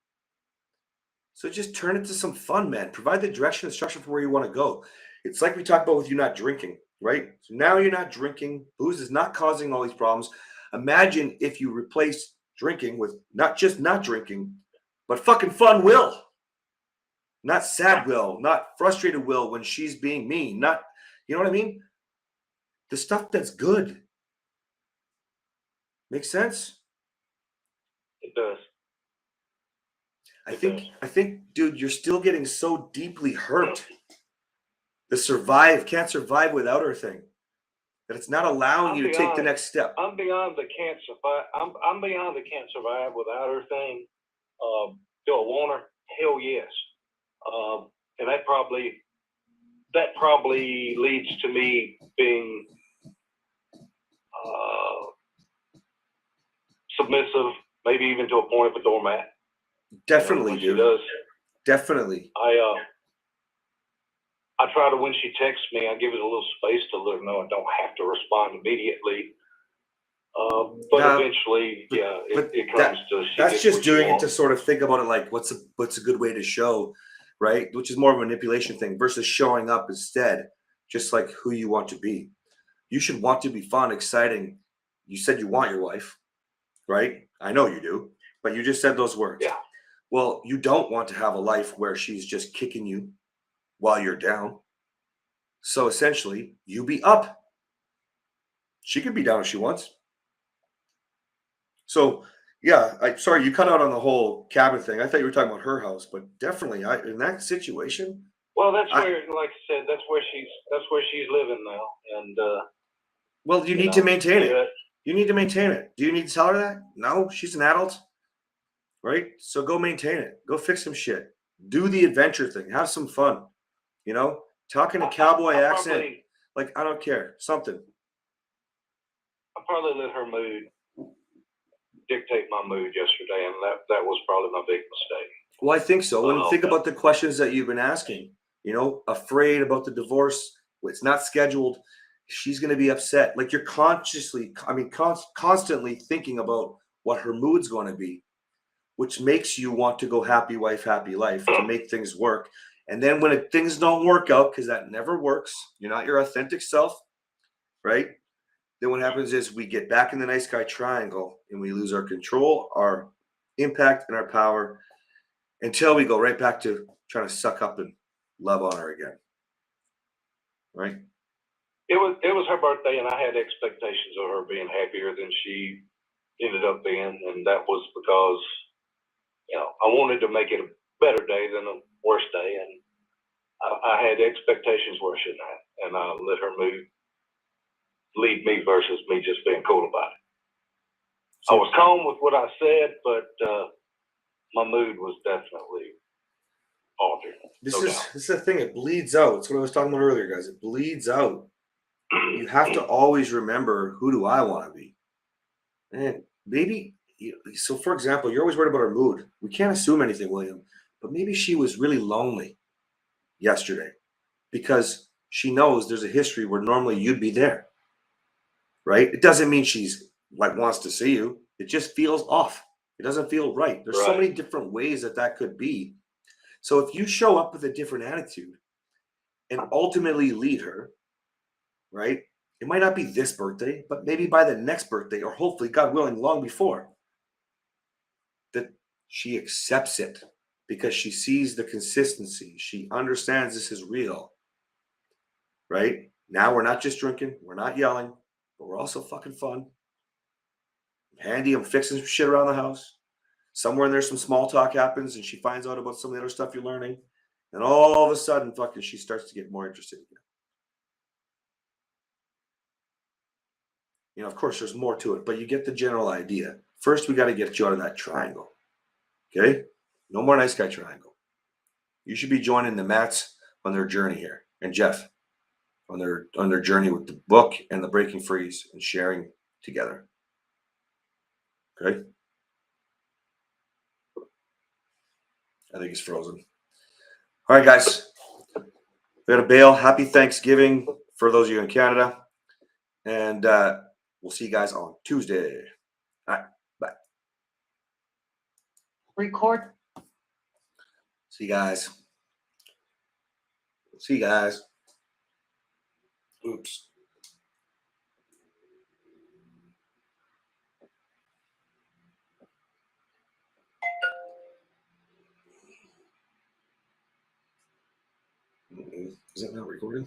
So just turn it to some fun, man. Provide the direction and structure for where you want to go. It's like we talked about with you not drinking, right? So now you're not drinking. Booze is not causing all these problems. Imagine if you replace drinking with not just not drinking, but fucking fun will. Not sad will, not frustrated will when she's being mean. Not, you know what I mean? The stuff that's good. Makes sense? It does. I think, dude, you're still getting so deeply hurt. The can't survive without her thing. That it's not allowing you to take the next step. I'm beyond the can't survive. I'm beyond the can't survive without her thing. Do I want her? Hell yes. And that probably leads to me being submissive, maybe even to a point of a doormat. Definitely, dude. She does. Definitely. I try to, when she texts me, I give it a little space to let her know I don't have to respond immediately. But eventually, yeah, it comes to. That's just doing it to sort of think about it like, what's a good way to show, right? Which is more of a manipulation thing versus showing up instead, just like who you want to be. You should want to be fun, exciting. You said you want your wife, right? I know you do, but you just said those words. Yeah. Well, you don't want to have a life where she's just kicking you while you're down. So essentially, you be up. She can be down if she wants. So, yeah, sorry, you cut out on the whole cabin thing. I thought you were talking about her house, but definitely, in that situation. Well, that's where, like I said, that's where she's living now, and. Well, you need to maintain it. You need to maintain it. Do you need to tell her that? No, she's an adult, right? So go maintain it. Go fix some shit. Do the adventure thing. Have some fun. You know, talking a cowboy accent. Like, I don't care. Something. I probably let her mood dictate my mood yesterday, and that was probably my big mistake. Well, I think so. When you think about the questions that you've been asking, you know, afraid about the divorce, it's not scheduled. She's going to be upset. Like you're constantly thinking about what her mood's going to be, which makes you want to go happy wife, happy life to make things work. And then when things don't work out, because that never works, you're not your authentic self, right? Then what happens is we get back in the nice guy triangle and we lose our control, our impact, and our power until we go right back to trying to suck up and love on her again, right? It was her birthday, and I had expectations of her being happier than she ended up being, and that was because, you know, I wanted to make it a better day than a worse day, and I had expectations where I shouldn't have, and I let her mood lead me versus me just being cool about it. I was calm with what I said, but my mood was definitely altered. This No is doubt. this is the thing. It bleeds out. It's what I was talking about earlier, guys. It bleeds out. You have to always remember, who do I want to be? And maybe, so for example, you're always worried about her mood. We can't assume anything, William, but maybe she was really lonely yesterday because she knows there's a history where normally you'd be there, right? It doesn't mean she's like wants to see you. It just feels off. It doesn't feel right. There's so Right. many different ways that could be. So if you show up with a different attitude and ultimately lead her, right? It might not be this birthday, but maybe by the next birthday, or hopefully, God willing, long before, that she accepts it because she sees the consistency. She understands this is real, right? Now we're not just drinking, we're not yelling, but we're also fucking fun. Handy, I'm fixing some shit around the house. Somewhere in there, some small talk happens, and she finds out about some of the other stuff you're learning. And all of a sudden, fucking, she starts to get more interested again. Of course, there's more to it, but you get the general idea. First, we got to get you out of that triangle. Okay? No more nice guy triangle. You should be joining the Mats on their journey here, and Jeff on their journey with the book and the breaking freeze and sharing together. Okay? I think it's frozen. All right, guys. We got to bail. Happy Thanksgiving for those of you in Canada. And we'll see you guys on Tuesday. All right. Bye. Record. See you guys. See you guys. Oops. Is that not recording?